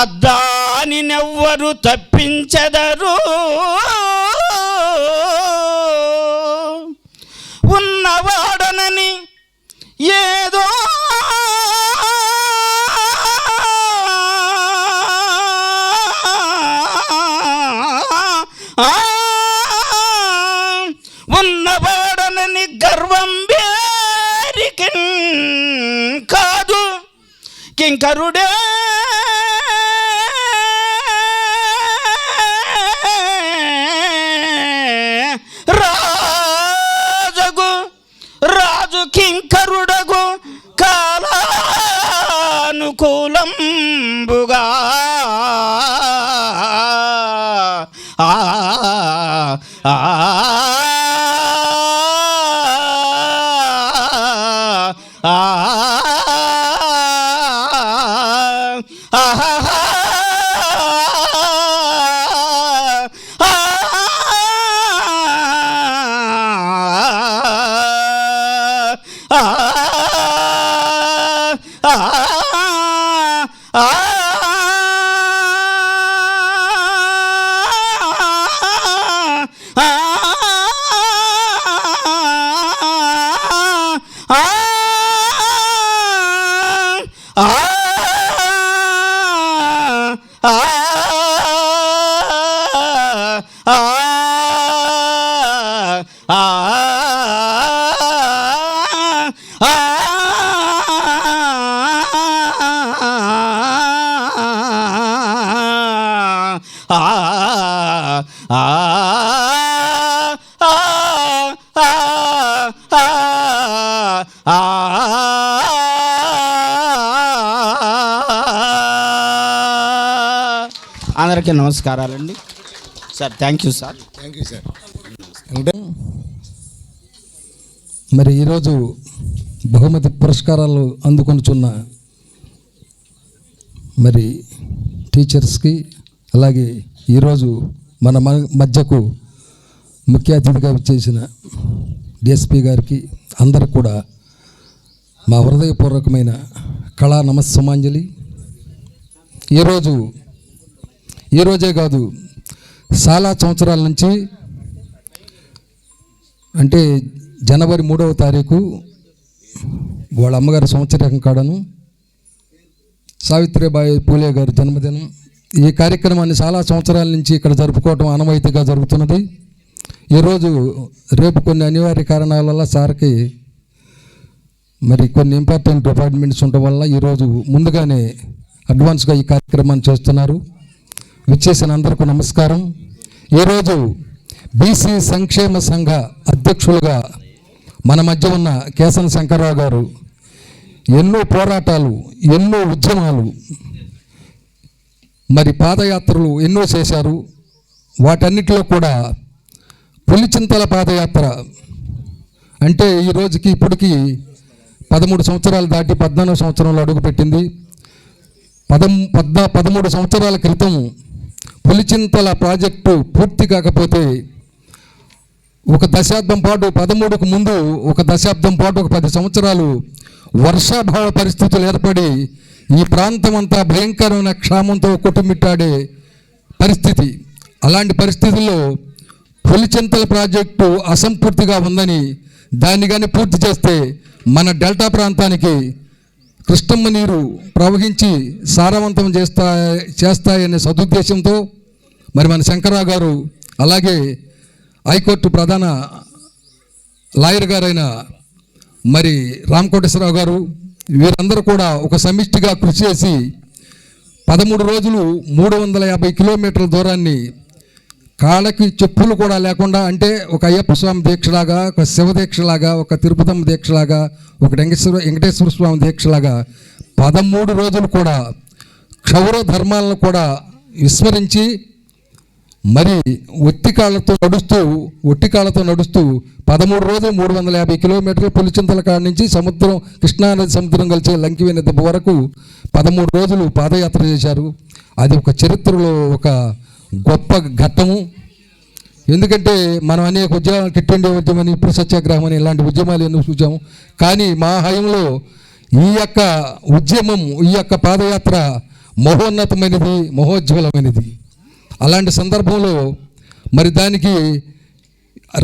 అద్దానినెవ్వరు తప్పించెదరు. ఉన్నవాడనని ఏదో ఉన్నవాడనని గర్వం బేరికిన్ కాదు. కింకరుడే రాజగు, రాజు కింకరుడగు కాలానుకూలంబుగా. ఆ ఆ అందరికీ నమస్కారాలండి sir. Thank you sir. Thank you sir. అంటే మరి ఈరోజు బహుమతి పురస్కారాలు అందుకొనుచున్న మరి టీచర్స్కి, అలాగే ఈరోజు మన మధ్యకు ముఖ్య అతిథిగా చేసిన డిఎస్పి గారికి అందరికి కూడా మా హృదయపూర్వకమైన కళా నమస్సుమాంజలి. ఈరోజే కాదు, చాలా సంవత్సరాల నుంచి, అంటే జనవరి 3వ తారీఖు వాళ్ళ అమ్మగారి సంవత్సరం కాడను సావిత్రిబాయి పూలే గారి జన్మదినం. ఈ కార్యక్రమాన్ని చాలా సంవత్సరాల నుంచి ఇక్కడ జరుపుకోవటం ఆనవాయితీగా జరుగుతున్నది. ఈరోజు రేపు కొన్ని అనివార్య కారణాల వల్ల సార్కి మరి కొన్ని ఇంపార్టెంట్ అపాయింట్మెంట్స్ ఉండటం వల్ల ఈరోజు ముందుగానే అడ్వాన్స్గా ఈ కార్యక్రమాన్ని చేస్తున్నారు. విచ్చేసిన అందరికీ నమస్కారం. ఈరోజు బీసీ సంక్షేమ సంఘ అధ్యక్షులుగా మన మధ్య ఉన్న కేసన శంకర్రావు గారు ఎన్నో పోరాటాలు, ఎన్నో ఉద్యమాలు, మరి పాదయాత్రలు ఎన్నో చేశారు. వాటన్నిటిలో కూడా పులిచింతల పాదయాత్ర అంటే ఈ రోజుకి ఇప్పటికీ 13 సంవత్సరాలు దాటి 14వ సంవత్సరంలో అడుగుపెట్టింది. 13 సంవత్సరాల క్రితం పులిచింతల ప్రాజెక్టు పూర్తి కాకపోతే ఒక దశాబ్దం పాటు, 13కు ముందు ఒక దశాబ్దం పాటు, ఒక 10 సంవత్సరాలు వర్షాభావ పరిస్థితులు ఏర్పడి ఈ ప్రాంతం అంతా భయంకరమైన క్షామంతో కొట్టుమిట్టాడే పరిస్థితి. అలాంటి పరిస్థితుల్లో పులిచింతల ప్రాజెక్టు అసంపూర్తిగా ఉందని, దాన్ని కానీ పూర్తి చేస్తే మన డెల్టా ప్రాంతానికి కృష్ణమ్మ నీరు ప్రవహించి సారవంతం చేస్తాయనే సదుద్దేశంతో మరి మన శంకర్రావు గారు, అలాగే హైకోర్టు ప్రధాన లాయర్ గారైన మరి రామకోటేశ్వరరావు గారు, వీరందరూ కూడా ఒక సమిష్టిగా కృషి చేసి 13 రోజులు 350 కిలోమీటర్ల దూరాన్ని కాళ్ళకి చెప్పులు కూడా లేకుండా, అంటే ఒక అయ్యప్ప స్వామి దీక్షలాగా, ఒక శివ దీక్షలాగా, ఒక తిరుపతమ్మ దీక్షలాగా, ఒక వెంకటేశ్వర స్వామి దీక్షలాగా 13 రోజులు కూడా క్షౌర ధర్మాలను కూడా విస్మరించి మరి ఒట్టి కాళ్ళతో నడుస్తూ 13 రోజులు 350 కిలోమీటర్లు పులిచింతల కాడ నుంచి సముద్రం, కృష్ణానది సముద్రం కలిసే లంకివేణి దెబ్బ వరకు 13 రోజులు పాదయాత్ర చేశారు. అది ఒక చరిత్రలో ఒక గొప్ప ఘట్టము. ఎందుకంటే మనం అనేక ఉద్యమాలు, కిట్ ఇండియా ఉద్యమం అని, ఇప్పుడు సత్యాగ్రహం అని, ఇలాంటి ఉద్యమాలు ఎన్నో చూసాము. కానీ మా హయంలో ఈ యొక్క ఉద్యమం, ఈ యొక్క పాదయాత్ర మహోన్నతమైనది, మహోజ్వలమైనది. అలాంటి సందర్భంలో మరి దానికి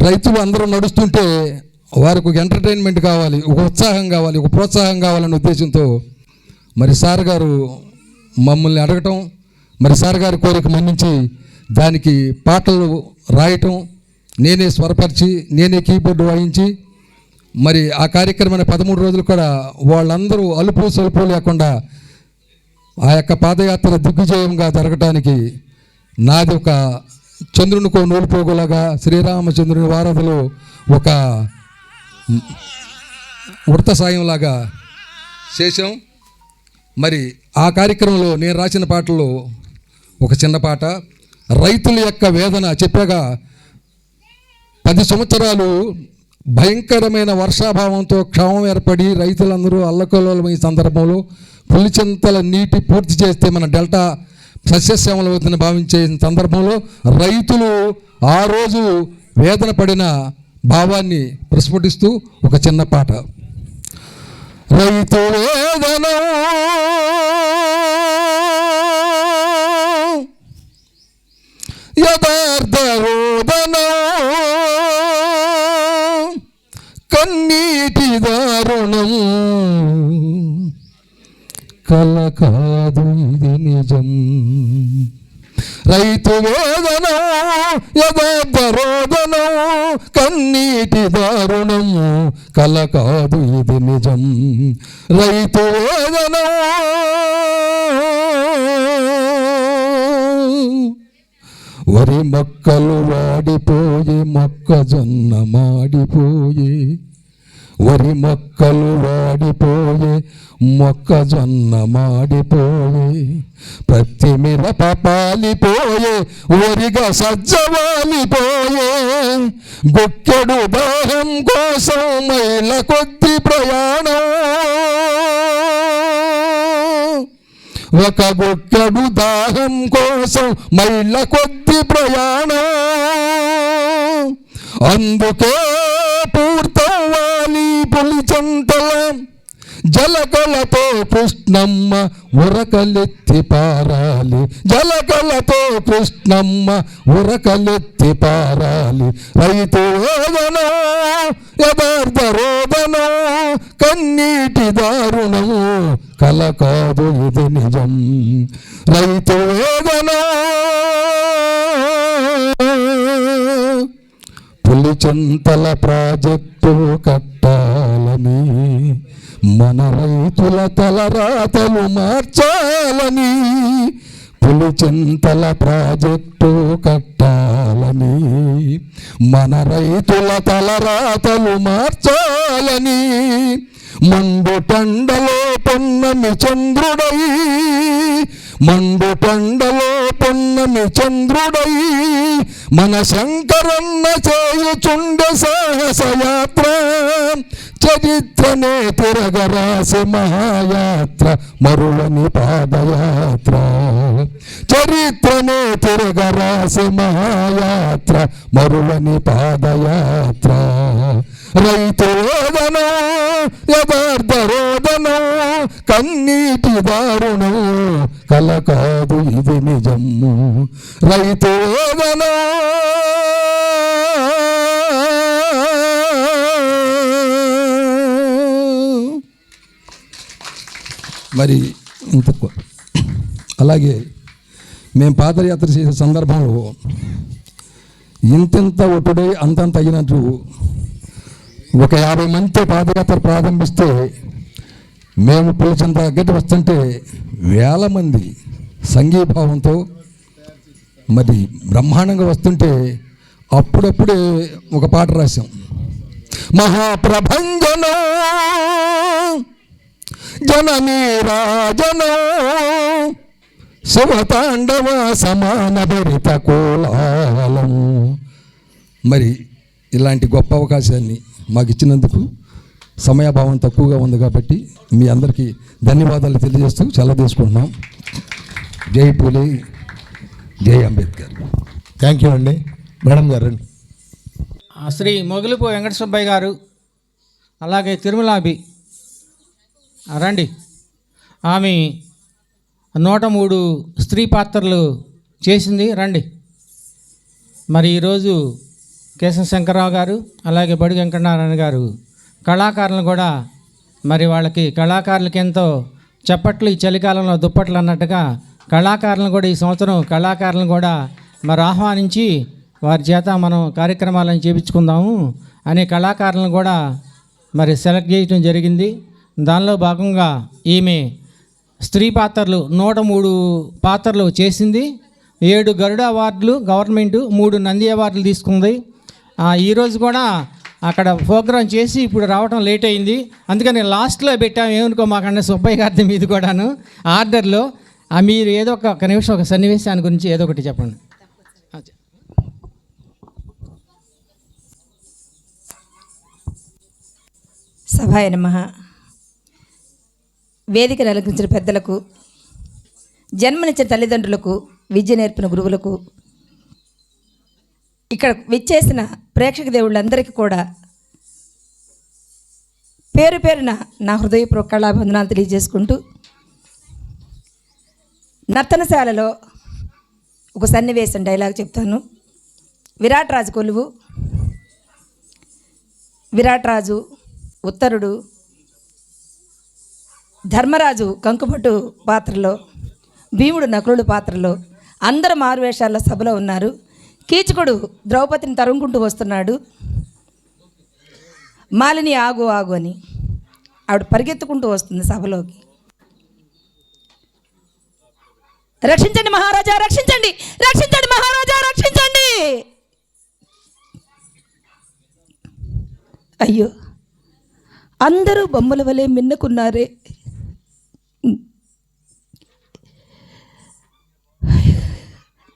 రైతులు అందరూ నడుస్తుంటే వారికి ఒక ఎంటర్టైన్మెంట్ కావాలి, ఒక ఉత్సాహం కావాలి, ఒక ప్రోత్సాహం కావాలనే ఉద్దేశంతో మరి సార్ గారు మమ్మల్ని అడగటం, మరి సార్ గారి కోరిక మన్నించి దానికి పాటలు రాయటం, నేనే స్వరపరిచి, నేనే కీబోర్డు వాయించి మరి ఆ కార్యక్రమాన్ని 13 రోజులు కూడా వాళ్ళందరూ అలుపు సలుపు లేకుండా ఆ యొక్క పాదయాత్ర దిగ్విజయంగా జరగటానికి నాది ఒక చంద్రునికో నూలుపోగులాగా, శ్రీరామచంద్రుని వారధిలో ఒక వృత్త సాయంలాగా చేశాం. మరి ఆ కార్యక్రమంలో నేను రాసిన పాటల్లో ఒక చిన్న పాట, రైతుల యొక్క వేదన చెప్పాగా. 10 సంవత్సరాలు భయంకరమైన వర్షాభావంతో క్షామం ఏర్పడి రైతులందరూ అల్లకల్లోలమైన సందర్భంలో పులిచింతల నీటి పూర్తి చేస్తే మన డెల్టా సస్యశ్యామల అవుతుందని భావించే సందర్భంలో రైతులు ఆ రోజు వేదన పడిన భావాన్ని ప్రస్ఫుటిస్తూ ఒక చిన్న పాట. రైతు వేదన యథార్థ రోదన కన్నీటి దారుణం కల కాదు ఇది నిజం. రైతు వేదన యథార్థ రోదన కన్నీటి దారుణం కల కాదు ఇది నిజం. రైతు వేదన వరి మొక్కలు వాడిపోయి మొక్కజొన్న మాడిపోయి, వరి మొక్కలు వాడిపోయి మొక్కజొన్న మాడిపోయి, పత్తి మిరప పాలిపోయే వరిగా సజ్జవాలిపోయే, గుక్కెడు దాహం కోసం మైళ్ళ కొద్ది ప్రయాణం, ఒక గుక్కెడు దాహం కోసం మైళ్ళ కొద్ది ప్రయాణం. అందుకే పూర్తవ్వాలి పులిచింతల జలకలతో కృష్ణమ్మ ఉరకలెత్తి పారాలి, జలకలతో కృష్ణమ్మ ఉరకలెత్తి పారాలి. రైతు వేదన యథార్థ రోదన కన్నీటి దారుణం కల కాదు ఇది నిజం. రైతు వేదన పులిచింతల ప్రాజెక్టు కట్టాలని, మన రైతుల తలరాతలు మార్చాలని, పులిచింతల ప్రాజెక్టు కట్టాలని, మన రైతుల తలరాతలు మార్చాలని, మండు టండలో పొన్నమి చంద్రుడై, మండు టండలో పొన్నమి చంద్రుడై, మన శంకరన్న చేయుచుండె సాహసయాత్ర, చరిత్రనే తిరగరాసి మహాయాత్ర మరులని పాదయాత్ర, చరిత్రనే తిరగరాసి మహాయాత్ర మరులని పాదయాత్ర. రైతు వేదన యథార్థ రోదన కన్నీటి దారుణం కల కాదు ఇది నిజము. రైతు వేదన మరి ఇంతకు అలాగే మేము పాదయాత్ర చేసే సందర్భంలో ఇంతింత ఒట్టుడై అంతంత అయినట్టు ఒక 50 మందితో పాదయాత్ర ప్రారంభిస్తే మేము పులిచింత దగ్గర వస్తుంటే వేల మంది సంఘీభావంతో మరి బ్రహ్మాండంగా వస్తుంటే అప్పుడప్పుడే ఒక పాట రాశాం. మహాప్రభంజనం జననీరాజనం శివతాండవ సమాన భరిత కోలాహలం. మరి ఇలాంటి గొప్ప అవకాశాన్ని మాకు ఇచ్చినందుకు సమయాభావం తక్కువగా ఉంది కాబట్టి మీ అందరికీ ధన్యవాదాలు తెలియజేస్తూ సెలవు తీసుకుంటున్నాం. జై పూలే, జై అంబేద్కర్. థ్యాంక్ యూ అండి. మేడం గారు రండి. శ్రీ మొగులుపు వెంకట సుబ్బయ్య గారు, అలాగే తిరుమలాబి రండి. ఆమె 103 స్త్రీ పాత్రలు చేసింది, రండి. మరి ఈరోజు కేశవ శంకర్రావు గారు, అలాగే బడుగు వెంకటనారాయణ గారు కళాకారులను కూడా మరి వాళ్ళకి కళాకారులకి ఎంతో చప్పట్లు ఈ చలికాలంలో దుప్పట్లు అన్నట్టుగా కళాకారులను కూడా ఈ సంవత్సరం కళాకారులను కూడా మరి ఆహ్వానించి వారి చేత మనం కార్యక్రమాలను చేయించుకుందాము అనే కళాకారులను కూడా మరి సెలెక్ట్ చేయడం జరిగింది. దానిలో భాగంగా ఈమె స్త్రీ పాత్రలు 103 పాత్రలు చేసింది. 7 గరుడ అవార్డులు గవర్నమెంటు, 3 నంది అవార్డులు తీసుకుంది. ఈరోజు కూడా అక్కడ ప్రోగ్రాం చేసి ఇప్పుడు రావడం లేట్ అయింది, అందుకని లాస్ట్లో పెట్టాము. ఏమనుకో మాకన్నా సుబ్బయ్య గారి మీద కూడాను ఆర్డర్లో. మీరు ఏదో ఒక నిమిషం ఒక సన్నివేశాన్ని గురించి ఏదో ఒకటి చెప్పండి. సభాయ నమః. వేదికను అలంకరించిన పెద్దలకు, జన్మనిచ్చిన తల్లిదండ్రులకు, విద్య నేర్పిన గురువులకు, ఇక్కడ విచ్చేసిన ప్రేక్షక దేవుళ్ళందరికీ కూడా పేరు పేరున నా హృదయపూర్వక కళాభివందనాలు తెలియజేసుకుంటూ, నర్తనశాలలో ఒక సన్నివేశం డైలాగ్ చెప్తాను. విరాట్ రాజు కొలువు. విరాట్ రాజు ఉత్తరుడు, ధర్మరాజు కంకుపట్టు పాత్రలో, భీముడు నకులుడు పాత్రలో అందరూ మారువేషాల సభలో ఉన్నారు. కీచకుడు ద్రౌపదిని తరుముకుంటూ వస్తున్నాడు. మాలిని ఆగు ఆగు అని ఆవిడ పరిగెత్తుకుంటూ వస్తుంది సభలోకి. రక్షించండి మహారాజా, రక్షించండి, రక్షించండి మహారాజా, రక్షించండి. అయ్యో, అందరూ బొమ్మల వలె మిన్నకున్నారే.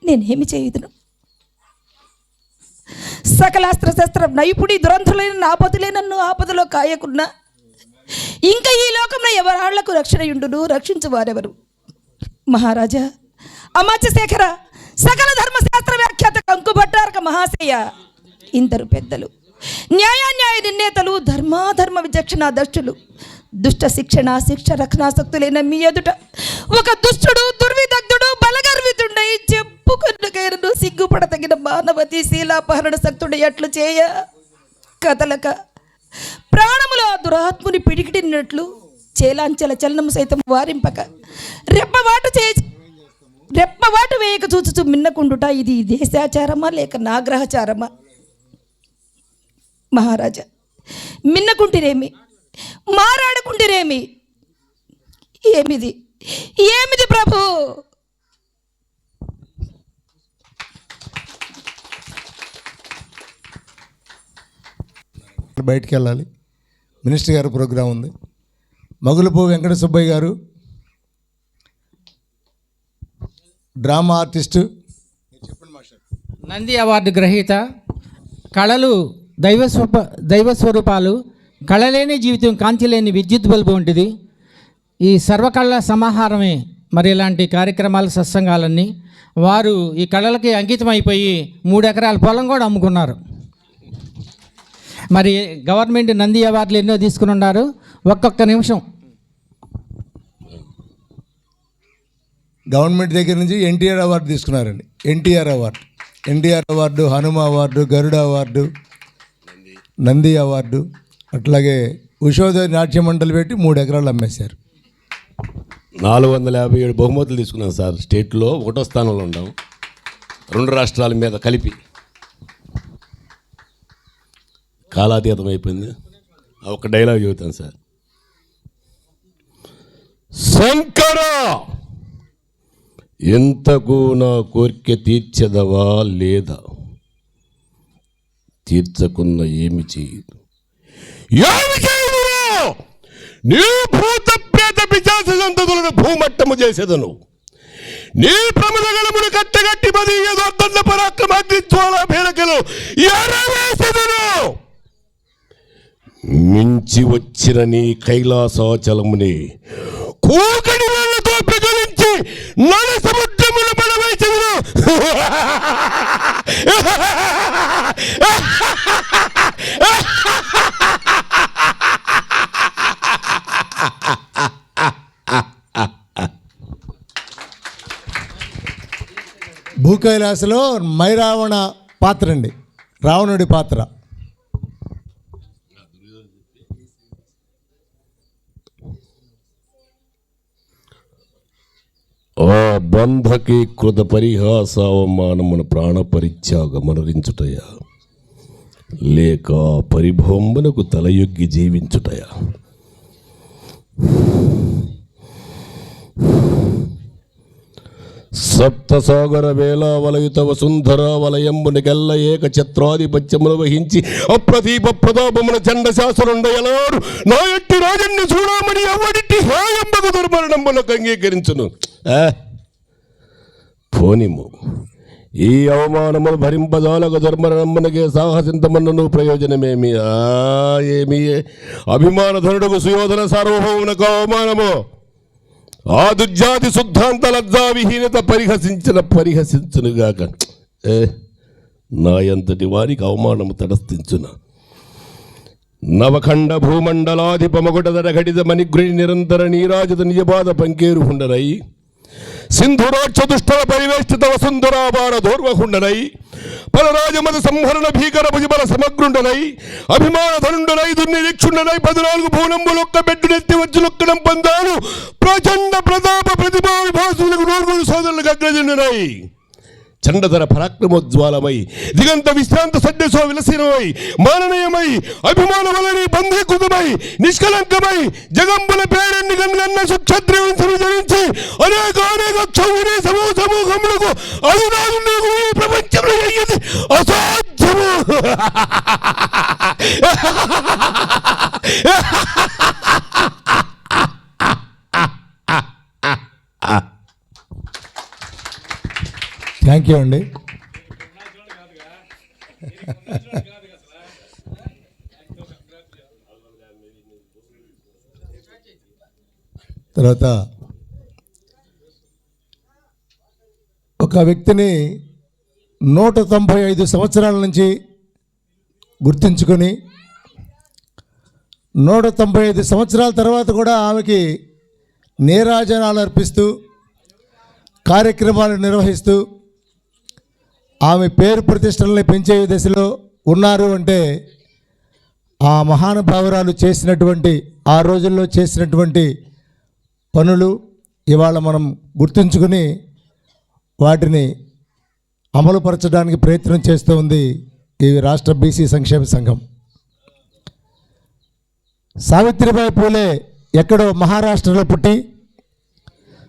నేనేమి చేయుదును? సకలాస్త్ర శస్త్ర నైపుడి దురంధులైన నాపతులే నన్ను ఆపదలో కాయకున్నా ఇంకా ఈ లోకంలో ఎవరాళ్లకు రక్షణ యుండును? రక్షించువారెవరు? మహారాజా, అమాత్యశేఖర, సకల ధర్మశాస్త్ర వ్యాఖ్యాత కంకుభట్టారక మహాశయ, ఇందరు పెద్దలు, న్యాయాన్యాయ నిర్ణేతలు, ధర్మాధర్మ విచక్షణ దక్షులు, దుష్ట శిక్షణ శిక్ష రక్షణాసక్తులైన మీ ఎదుట ఒక దుష్టుడు దుర్విదగ్ధుడు బలగర్వితుండై చెప్పుకున్నకైనను సిగ్గుపడతగిన మానవతి శీలాపహరణ శక్తుడు ఎట్లు చేయ కదలక ప్రాణములో దురాత్ముని పిడికిడినట్లు చేలాంచల చలనము సైతం వారింపక రెప్పవాటు వేయక చూచుచు మిన్నకుండుట ఇది దేశాచారమా లేక నాగ్రహచారమా? మహారాజా, మిన్నకుంటిరేమి, మారాడుకుంటిరేమి? ఏమిది ఏమిది ప్రభు? బయటికి వెళ్ళాలి. మినిస్టర్ గారు ప్రోగ్రాం ఉంది. మొగులుపు వెంకట సుబ్బయ్య గారు డ్రామా ఆర్టిస్టు, నంది అవార్డు గ్రహీత. కళలు దైవస్వరూపాలు. కళలేని జీవితం కాంతి లేని విద్యుత్ బల్బు వంటిది. ఈ సర్వకళ సమాహారమే మరి ఇలాంటి కార్యక్రమాలు, సత్సంగాలన్నీ. వారు ఈ కళలకి అంకితం అయిపోయి 3 ఎకరాల పొలం కూడా అమ్ముకున్నారు. మరి గవర్నమెంట్ నంది అవార్డులు ఎన్నో తీసుకుని ఉన్నారు. ఒక్కొక్క నిమిషం గవర్నమెంట్ దగ్గర నుంచి ఎన్టీఆర్ అవార్డు తీసుకున్నారండి. ఎన్టీఆర్ అవార్డు, హనుమ అవార్డు, గరుడ అవార్డు, నంది అవార్డు, అట్లాగే ఉషోదయ నాట్య మండలి పెట్టి 3 ఎకరాలు అమ్మేశారు. 457 బహుమతులు తీసుకున్నాం సార్. స్టేట్లో 1వ స్థానంలో ఉన్నాం, 2 రాష్ట్రాల మీద కలిపి. కాలాతీతం అయిపోయింది. ఒక డైలాగ్ చెబుతాను సార్. శంకర ఎంతకు నా కోరిక తీర్చెదవా లేదా? తీర్చకున్న ఏమి చేయదు. నీ భూత ప్రేత పిశాచ సంతతులను భూమట్టము చేసేదను. నీ ప్రమదగలమును కట్టగట్టి మది ఏదొద్ద పరాక్రమాగ్నిజ్వాల భేరకలు ఎరవేసెదను. మించి వచ్చిన నీ కైలాసాచలముని కూకడి వాళ్ళతో ప్రజలించి నల సముద్రమును బలవేసెదను. భూకైలాసలో మైరావణ పాత్ర అండి, రావణుడి పాత్ర. ఆ బంధకి కృత పరిహాసావమానమున ప్రాణ పరిత్యాగమనరించుటయా, లేక పరిభంబనకు తలయొగ్గి జీవించుటయా? సప్తసాగర వేళావలయుత వసుంధర వలయంబునికెల్ల ఏక ఛత్రాధిపత్యమును వహించి అప్రదీప ప్రతాపమున చండశాసనుండయలారు నా ఎట్టి రాజన్ని చూడమని ఎవడిటి హాయంబకు దుర్మరణములకు అంగీకరించును. పోనిము, ఈ అవమానములు భరింపజాలకు దుర్మరణమునకే సాహసింతమన్నను ప్రయోజనమేమి? ఏమి అభిమానధనుడుకు సుయోధన సార్వభౌమునకు అవమానము. ఆ దుర్జాతి శుద్ధాంత లజ్జా విహీనత పరిహసించునుగాక. నా ఎంతటి వారికి అవమానము తటస్థించున. నవఖండ భూమండలాధిపమగుటదర ఘటిత మణిగృహి నిరంతర నీరాజిత నిజపాద పంకేరు హుండనై సింధురాక్షదుష్టల పరివేష్టిత వసుంధరాబాణ దూర్వహుండనై పరరాజమద సంహరణ భీకర భుజబల సమగ్రుండనై అభిమాన ధనుండనై దుర్నిరీక్షుండనై 14 భూనంబులొక్క బెడ్డునెత్తి వచ్చులొక్కడం పొందాను ప్రచండ ప్రతాప ప్రతిభా విభాసులకు నోర్గులు సోదరులకు అగ్రజుండనై చండధర పరాక్రమోజ్వాలమై దిగంత విశ్రాంత సడ్డసో విలసీనమై మాననీయమై అభిమానవలని బంధీకృతమై నిష్కలంకమై జగంబుల పేరెన్ని గన్న సుక్షత్రివంశను జరించి అనేక క్షౌరి సమూహములకు అదునాదు ఈ ప్రపంచంలో అయ్యేది అసాధ్యము. థ్యాంక్ యూ అండి. తర్వాత ఒక వ్యక్తిని 195 సంవత్సరాల నుంచి గుర్తించుకొని 195 సంవత్సరాల తర్వాత కూడా ఆమెకి నీరాజనాలు అర్పిస్తూ కార్యక్రమాలు నిర్వహిస్తూ ఆమె పేరు ప్రతిష్టలని పెంచే దశలో ఉన్నారు అంటే ఆ మహానుభావురాలు చేసినటువంటి ఆ రోజుల్లో చేసినటువంటి పనులు ఇవాళ మనం గుర్తుంచుకొని వాటిని అమలుపరచడానికి ప్రయత్నం చేస్తూ ఉంది ఈ రాష్ట్ర బీసీ సంక్షేమ సంఘం. సావిత్రిబాయి పూలే ఎక్కడో మహారాష్ట్రలో పుట్టి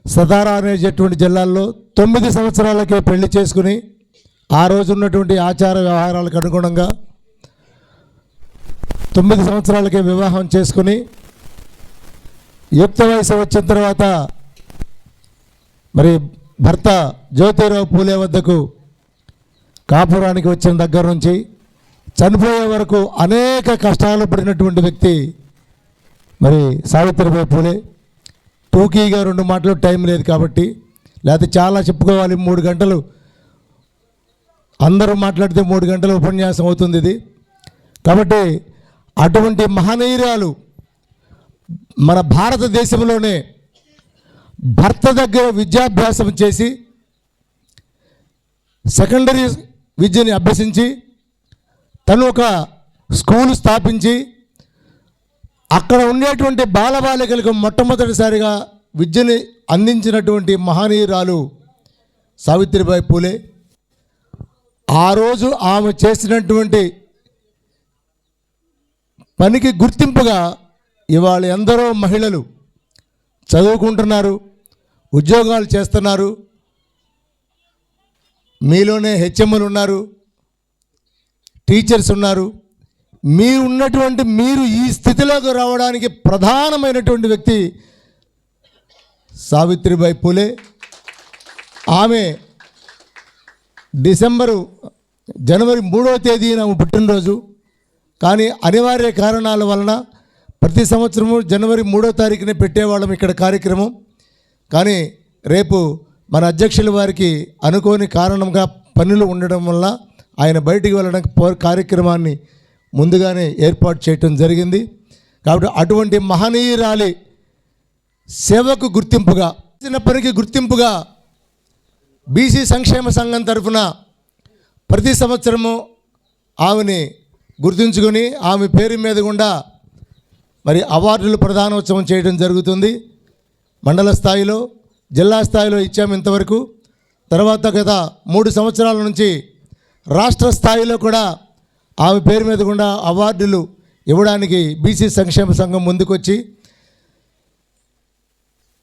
సతారా అనేటటువంటి జిల్లాల్లో 9 సంవత్సరాలకే పెళ్లి చేసుకుని ఆ రోజు ఉన్నటువంటి ఆచార వ్యవహారాలకు అనుగుణంగా 9 సంవత్సరాలకే వివాహం చేసుకుని యుక్త వయసు వచ్చిన తర్వాత మరి భర్త జ్యోతిరావు పూలే వద్దకు కాపురానికి వచ్చిన దగ్గర నుంచి చనిపోయే వరకు అనేక కష్టాలు పడినటువంటి వ్యక్తి మరి సావిత్రిబాయి పూలే. టూకీగా 2 మాటలు టైం లేదు కాబట్టి, లేకపోతే చాలా చెప్పుకోవాలి, 3 గంటలు అందరూ మాట్లాడితే 3 గంటల ఉపన్యాసం అవుతుంది ఇది. కాబట్టి అటువంటి మహనీయురాలు మన భారతదేశంలోనే భర్త దగ్గర విద్యాభ్యాసం చేసి సెకండరీ విద్యని అభ్యసించి తను ఒక స్కూల్ స్థాపించి అక్కడ ఉండేటువంటి బాలబాలికలకు మొట్టమొదటిసారిగా విద్యని అందించినటువంటి మహనీయురాలు సావిత్రిబాయి పూలే. ఆ రోజు ఆమె చేసినటువంటి పనికి గుర్తింపుగా ఇవాళ ఎందరో మహిళలు చదువుకుంటున్నారు, ఉద్యోగాలు చేస్తున్నారు, మీలోనే హెచ్ఎంలు ఉన్నారు, టీచర్స్ ఉన్నారు. మీరు ఈ స్థితిలోకి రావడానికి ప్రధానమైనటువంటి వ్యక్తి సావిత్రిబాయి పూలే. ఆమె జనవరి 3వ తేదీన పుట్టినరోజు. కానీ అనివార్య కారణాల వలన ప్రతి సంవత్సరము జనవరి 3వ తారీఖునే పెట్టేవాళ్ళం ఇక్కడ కార్యక్రమం. కానీ రేపు మన అధ్యక్షుల వారికి అనుకోని కారణంగా పనులు ఉండడం వల్ల ఆయన బయటికి వెళ్ళడానికి కార్యక్రమాన్ని ముందుగానే ఏర్పాటు చేయటం జరిగింది. కాబట్టి అటువంటి మహనీయురాలి సేవకు గుర్తింపుగా, చేసిన పనికి గుర్తింపుగా బీసీ సంక్షేమ సంఘం తరఫున ప్రతి సంవత్సరము ఆమెని గుర్తుంచుకొని ఆమె పేరు మీద గుండా మరి అవార్డులు ప్రదానోత్సవం చేయడం జరుగుతుంది. మండల స్థాయిలో, జిల్లా స్థాయిలో ఇచ్చాము ఇంతవరకు. తర్వాత గత 3 సంవత్సరాల నుంచి రాష్ట్ర స్థాయిలో కూడా ఆమె పేరు మీద గుండా అవార్డులు ఇవ్వడానికి బీసీ సంక్షేమ సంఘం ముందుకొచ్చి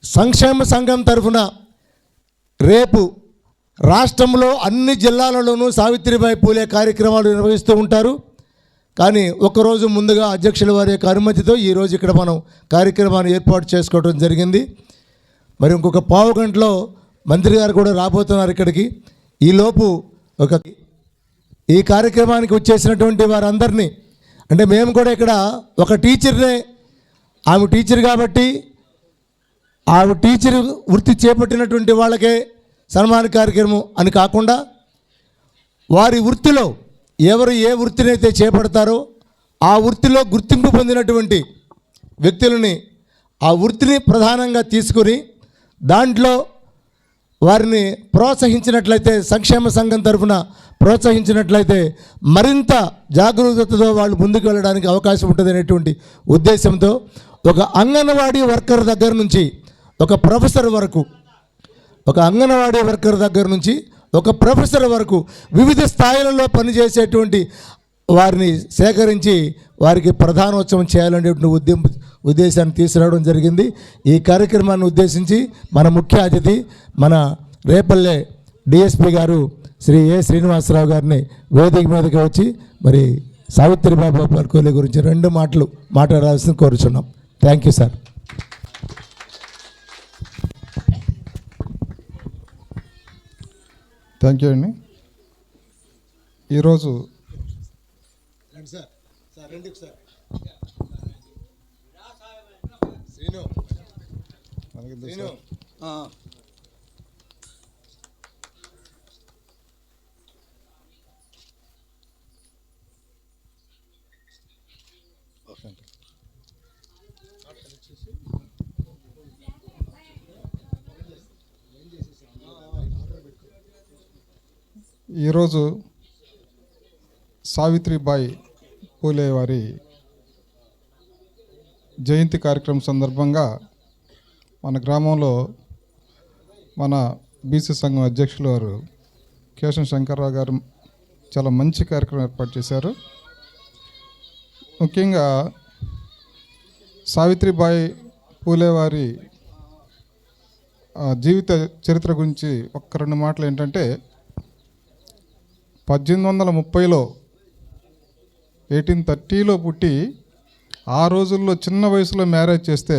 సంక్షేమ సంఘం తరఫున రేపు రాష్ట్రంలో అన్ని జిల్లాలలోనూ సావిత్రిబాయి పూలే కార్యక్రమాలు నిర్వహిస్తూ ఉంటారు. కానీ ఒకరోజు ముందుగా అధ్యక్షుల వారి యొక్క అనుమతితో ఈరోజు ఇక్కడ మనం కార్యక్రమాన్ని ఏర్పాటు చేసుకోవడం జరిగింది. మరి ఇంకొక పావు గంటలో మంత్రి గారు కూడా రాబోతున్నారు ఇక్కడికి. ఈలోపు ఈ కార్యక్రమానికి వచ్చేసినటువంటి వారందరినీ, అంటే మేము కూడా ఇక్కడ ఒక టీచర్నే, ఆమె టీచర్ కాబట్టి ఆమె టీచర్ వృత్తి చేపట్టినటువంటి వాళ్ళకే సన్మాన కార్యక్రమం అని కాకుండా వారి వృత్తిలో ఎవరు ఏ వృత్తినైతే చేపడతారో ఆ వృత్తిలో గుర్తింపు పొందినటువంటి వ్యక్తులని ఆ వృత్తిని ప్రధానంగా తీసుకుని దాంట్లో వారిని ప్రోత్సహించినట్లయితే, సంక్షేమ సంఘం తరఫున ప్రోత్సహించినట్లయితే మరింత జాగరూకతతో వాళ్ళు ముందుకు వెళ్ళడానికి అవకాశం ఉంటుంది అనేటువంటి ఉద్దేశంతో ఒక అంగన్వాడీ వర్కర్ దగ్గర నుంచి ఒక ప్రొఫెసర్ వరకు, ఒక అంగన్వాడీ వర్కర్ దగ్గర నుంచి ఒక ప్రొఫెసర్ వరకు వివిధ స్థాయిలలో పనిచేసేటువంటి వారిని సేకరించి వారికి ప్రధానోత్సవం చేయాలనేటువంటి ఉద్దేశాన్ని తీసుకురావడం జరిగింది. ఈ కార్యక్రమాన్ని ఉద్దేశించి మన ముఖ్య అతిథి మన రేపల్లె డిఎస్పి గారు శ్రీ ఏ శ్రీనివాసరావు గారిని వేదిక మీదకి వచ్చి మరి సావిత్రిబాయి పూలే గురించి 2 మాటలు మాట్లాడాల్సింది కోరుచున్నాం. Thank you sir. Thank you అండి. ఈరోజు ఈరోజు సావిత్రిబాయి పూలే వారి జయంతి కార్యక్రమం సందర్భంగా మన గ్రామంలో మన బీసీ సంఘం అధ్యక్షులు వారు కేశవ శంకర్రావు గారు చాలా మంచి కార్యక్రమం ఏర్పాటు చేశారు. ముఖ్యంగా సావిత్రిబాయి పూలే వారి జీవిత చరిత్ర గురించి 1-2 మాటలు ఏంటంటే 1830లో 1830లో పుట్టి ఆ రోజుల్లో చిన్న వయసులో మ్యారేజ్ చేస్తే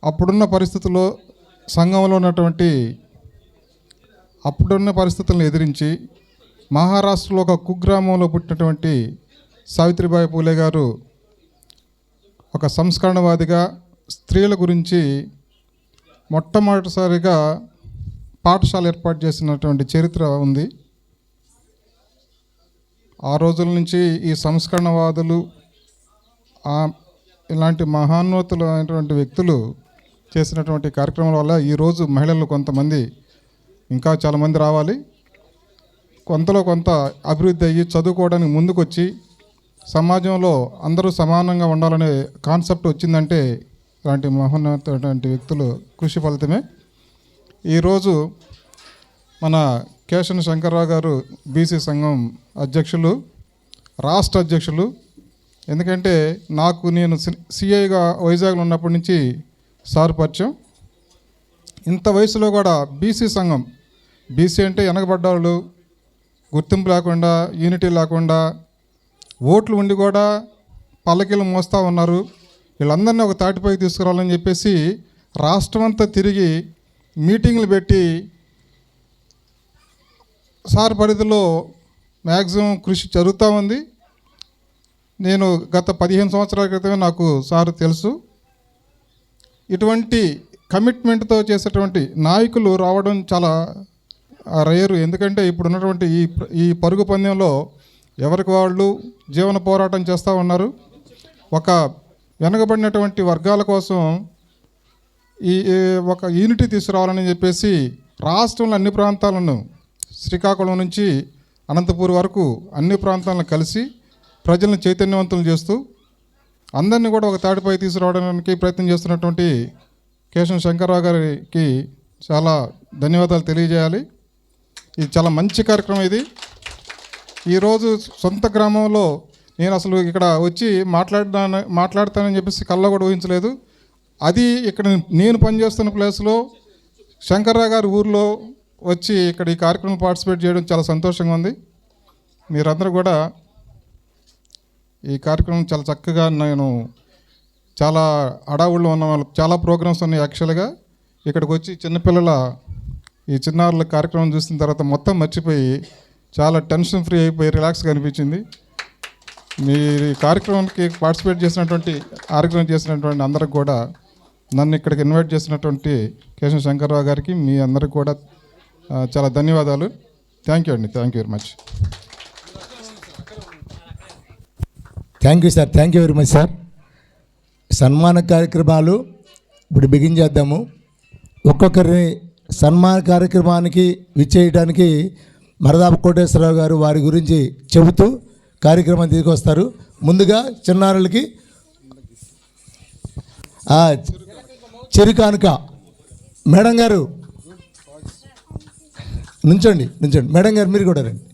అప్పుడున్న పరిస్థితుల్లో సంఘంలో ఉన్నటువంటి అప్పుడున్న పరిస్థితులను ఎదిరించి మహారాష్ట్రలో ఒక కుగ్రామంలో పుట్టినటువంటి సావిత్రిబాయి పూలే గారు ఒక సంస్కరణవాదిగా స్త్రీల గురించి మొట్టమొదటిసారిగా పాఠశాల ఏర్పాటు చేసినటువంటి చరిత్ర ఉంది. ఆ రోజుల నుంచి ఈ సంస్కరణవాదులు ఇలాంటి మహాన్నతులైనటువంటి వ్యక్తులు చేసినటువంటి కార్యక్రమాల వల్ల ఈరోజు మహిళలు కొంతమంది ఇంకా చాలామంది రావాలి, కొంతలో కొంత అభివృద్ధి అయ్యి చదువుకోవడానికి ముందుకొచ్చి సమాజంలో అందరూ సమానంగా ఉండాలనే కాన్సెప్ట్ వచ్చిందంటే ఇలాంటి మహోన్నతమైనటువంటి వ్యక్తులు కృషి ఫలితమే. ఈరోజు మన కేశవ శంకర్రావు గారు బీసీ సంఘం అధ్యక్షులు, రాష్ట్ర అధ్యక్షులు. ఎందుకంటే నేను సిఐగా వైజాగ్లో ఉన్నప్పటి నుంచి సార్ పరిచయం. ఇంత వయసులో కూడా బీసీ సంఘం బీసీ అంటే వెనకబడ్డవాళ్ళు, గుర్తింపు లేకుండా, యూనిటీ లేకుండా, ఓట్లు ఉండి కూడా పల్లకీలు మోస్తూ ఉన్నారు. వీళ్ళందరినీ ఒక తాటిపైకి తీసుకురావాలని చెప్పేసి రాష్ట్రం అంతా తిరిగి మీటింగ్లు పెట్టి సార్ పరిధిలో మ్యాక్సిమం కృషి జరుగుతూ ఉంది. నేను గత 15 సంవత్సరాల క్రితమే నాకు సార్ తెలుసు. ఇటువంటి కమిట్మెంట్తో చేసేటువంటి నాయకులు రావడం చాలా రేరు. ఎందుకంటే ఇప్పుడు ఉన్నటువంటి ఈ పరుగు పందెంలో ఎవరికి వాళ్ళు జీవన పోరాటం చేస్తూ ఉన్నారు. ఒక వెనకబడినటువంటి వర్గాల కోసం ఒక యూనిటీ తీసుకురావాలని చెప్పేసి రాష్ట్రంలో అన్ని ప్రాంతాలను, శ్రీకాకుళం నుంచి అనంతపూర్ వరకు అన్ని ప్రాంతాలను కలిసి ప్రజలను చైతన్యవంతులు చేస్తూ అందరినీ కూడా ఒక తాటిపై తీసుకురావడానికి ప్రయత్నం చేస్తున్నటువంటి కేశం శంకర్రావు గారికి చాలా ధన్యవాదాలు తెలియజేయాలి. ఇది చాలా మంచి కార్యక్రమం. ఇది ఈరోజు సొంత గ్రామంలో నేను అసలు ఇక్కడ వచ్చి మాట్లాడతానని చెప్పేసి కళ్ళ కూడా ఊహించలేదు. అది ఇక్కడ నేను పనిచేస్తున్న ప్లేస్లో శంకర్రావు గారి ఊర్లో వచ్చి ఇక్కడ ఈ కార్యక్రమం పార్టిసిపేట్ చేయడం చాలా సంతోషంగా ఉంది. మీరందరూ కూడా ఈ కార్యక్రమం చాలా చక్కగా, నేను చాలా అడావుల్లో ఉన్న వాళ్ళకి చాలా ప్రోగ్రామ్స్ ఉన్నాయి. యాక్చువల్గా ఇక్కడికి వచ్చి చిన్నపిల్లల ఈ చిన్నారుల కార్యక్రమం చూసిన తర్వాత మొత్తం మర్చిపోయి చాలా టెన్షన్ ఫ్రీ అయిపోయి రిలాక్స్గా అనిపించింది. మీరు ఈ కార్యక్రమానికి పార్టిసిపేట్ చేసినటువంటి అందరికి కూడా, నన్ను ఇక్కడికి ఇన్వైట్ చేసినటువంటి కేశవ శంకర్రావు గారికి, మీ అందరికి కూడా చాలా ధన్యవాదాలు. థ్యాంక్ యూ అండి. Thank you very much. Thank you sir. Thank you very much sir. సన్మాన కార్యక్రమాలు ఇప్పుడు బిగిన్ చేద్దాము. ఒక్కొక్కరిని సన్మాన కార్యక్రమానికి విచ్చేయడానికి మరదాపు కోటేశ్వరరావు గారు వారి గురించి చెబుతూ కార్యక్రమం తీసుకొస్తారు. ముందుగా చిన్నారులకి చెరుకానుక. మేడం గారు నుంచోండి. మేడం గారు మీరు కూడా రండి,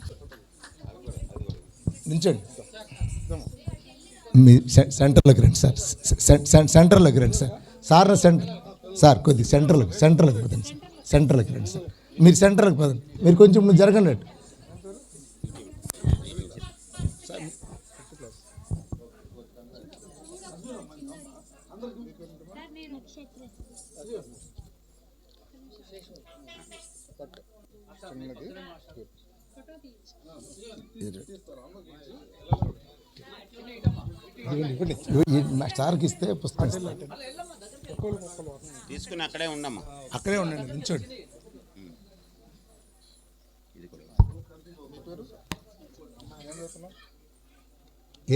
నుంచోండి. మీ సెంటర్లోకి రండి సార్. సెంటర్లోకి రండి సార్. సార్ కొద్దిగా సెంటర్లోకి పదండి సార్. సెంటర్లోకి రండి సార్. మీరు సెంటర్లోకి పదండి. మీరు కొంచెం జరగండి. సార్కి ఇస్తే పుస్తకం తీసుకుని అక్కడే ఉండమ్మా. అక్కడే ఉండండి, నిల్చోండి.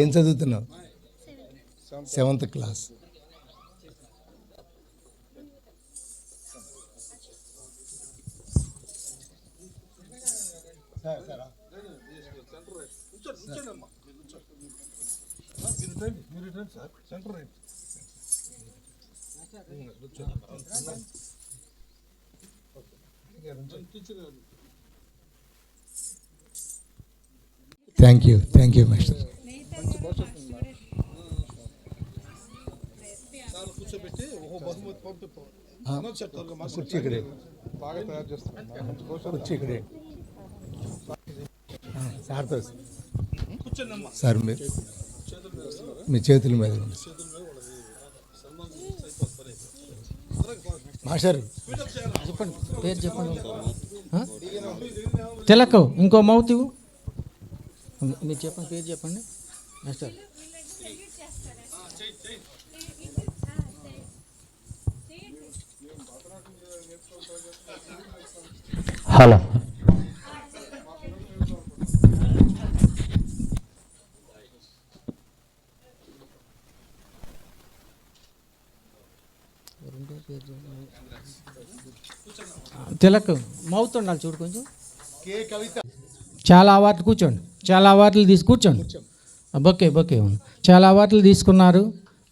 ఏం చదువుతున్నావు? 7th class. Thank you master. కుర్చీ ఇక్కడే, బాగా తయారు చేస్తున్నాను. కుర్చీ ఇక్కడే. సార్తో సార్ మీ చేతుల మీద మాస్టర్ చెప్పండి, పేరు చెప్పండి. తిలక్, ఇంకో మౌత్ ఇవ్వు. మీరు చెప్పండి, పేరు చెప్పండి మాస్టర్. హలో. తిలక్ మౌత్ ఉండాలి చూడు కొంచెం. చాలా అవార్డులు కూర్చోండి. చాలా అవార్డులు కూర్చోండి. బొకే చాలా అవార్డులు తీసుకున్నారు.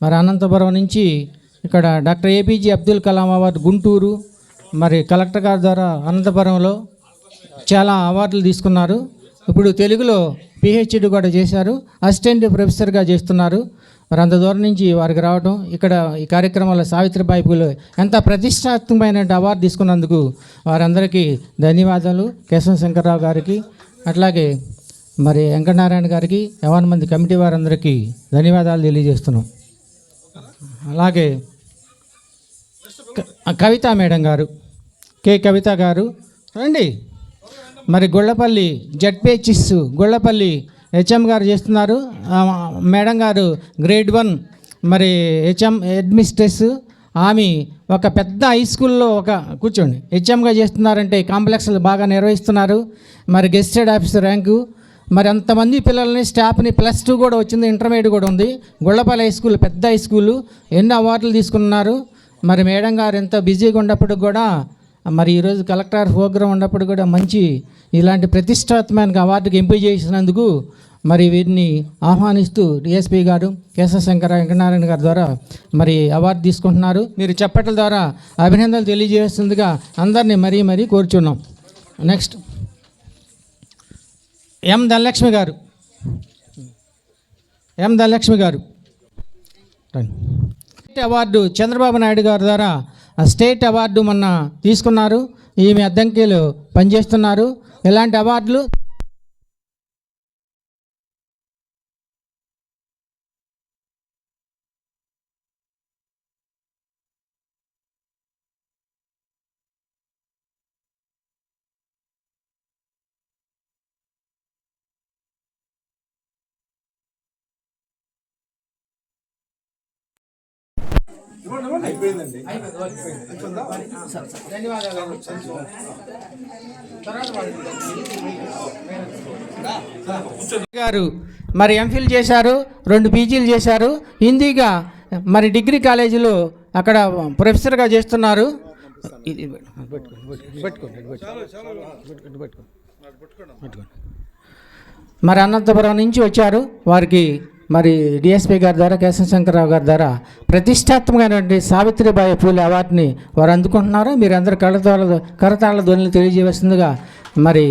మరి అనంతపురం నుంచి ఇక్కడ doctor APJ Abdul Kalam award Guntur, మరి కలెక్టర్ గారి ద్వారా అనంతపురంలో చాలా అవార్డులు తీసుకున్నారు. ఇప్పుడు తెలుగులో పిహెచ్డి కూడా చేశారు, అసిస్టెంట్ ప్రొఫెసర్గా చేస్తున్నారు. మరి అంత దూరం నుంచి వారికి రావడం, ఇక్కడ ఈ కార్యక్రమంలో సావిత్రిబాయి పూలే ఎంత ప్రతిష్టాత్మకమైన అవార్డు తీసుకున్నందుకు వారందరికీ ధన్యవాదాలు. కేశవ శంకర్రావు గారికి, అట్లాగే మరి వెంకటనారాయణ గారికి, 50 మంది కమిటీ వారందరికీ ధన్యవాదాలు తెలియజేస్తున్నాం. అలాగే కవిత మేడం గారు, కే కవిత గారు రండి. మరి గొళ్ళపల్లి జడ్పిహెచ్ఎస్ గొళ్ళపల్లి హెచ్ఎం గారు చేస్తున్నారు. మేడం గారు గ్రేడ్ 1 మరి హెచ్ఎం అడ్మినిస్ట్రేస్. ఆమె ఒక పెద్ద హై స్కూల్లో కూర్చోండి హెచ్ఎంగా చేస్తున్నారంటే కాంప్లెక్స్లు బాగా నిర్వహిస్తున్నారు. మరి గెస్టెడ్ ఆఫీసర్ ర్యాంకు, మరి అంతమంది పిల్లల్ని స్టాఫ్ని +2 కూడా వచ్చింది, ఇంటర్మీడియట్ కూడా ఉంది. గొళ్ళపల్లి హై స్కూల్ పెద్ద హై స్కూలు, ఎన్నో అవార్డులు తీసుకున్నారు. మరి మేడం గారు ఎంత బిజీగా ఉన్నప్పుడు కూడా, మరి ఈరోజు కలెక్టర్ ప్రోగ్రాం ఉన్నప్పుడు కూడా మంచి ఇలాంటి ప్రతిష్టాత్మక అవార్డుకి ఎంపిక చేసినందుకు మరి వీరిని ఆహ్వానిస్తూ డిఎస్పీ గారు కేశవ శంకర వెంకటనారాయణ గారి ద్వారా మరి అవార్డు తీసుకుంటున్నారు. మీరు చెప్పట్ల ద్వారా అభినందనలు తెలియజేస్తుందిగా అందరినీ మరీ కోరుచున్నాం. నెక్స్ట్ ఎం ధనలక్ష్మి గారు. స్టేట్ అవార్డు చంద్రబాబు నాయుడు గారి ద్వారా స్టేట్ అవార్డు మొన్న తీసుకున్నారు. ఈమె అద్దంకిలో పనిచేస్తున్నారు. ఇలాంటి అవార్డులు గారు మరి ఎంఫిల్ చేశారు, 2 పీజీలు చేశారు. హిందీగా మరి డిగ్రీ కాలేజీలో అక్కడ ప్రొఫెసర్గా చేస్తున్నారు. మరి అనంతపురం నుంచి వచ్చారు. వారికి మరి డిఎస్పీ గారి ద్వారా కేశవ శంకర్రావు గారి ద్వారా ప్రతిష్టాత్మకమైనటువంటి సావిత్రిబాయి పూలే అవార్డుని వారు అందుకుంటున్నారు. మీరు అందరూ కరతాళ ధ్వనులు తెలియజేస్తుందిగా మరి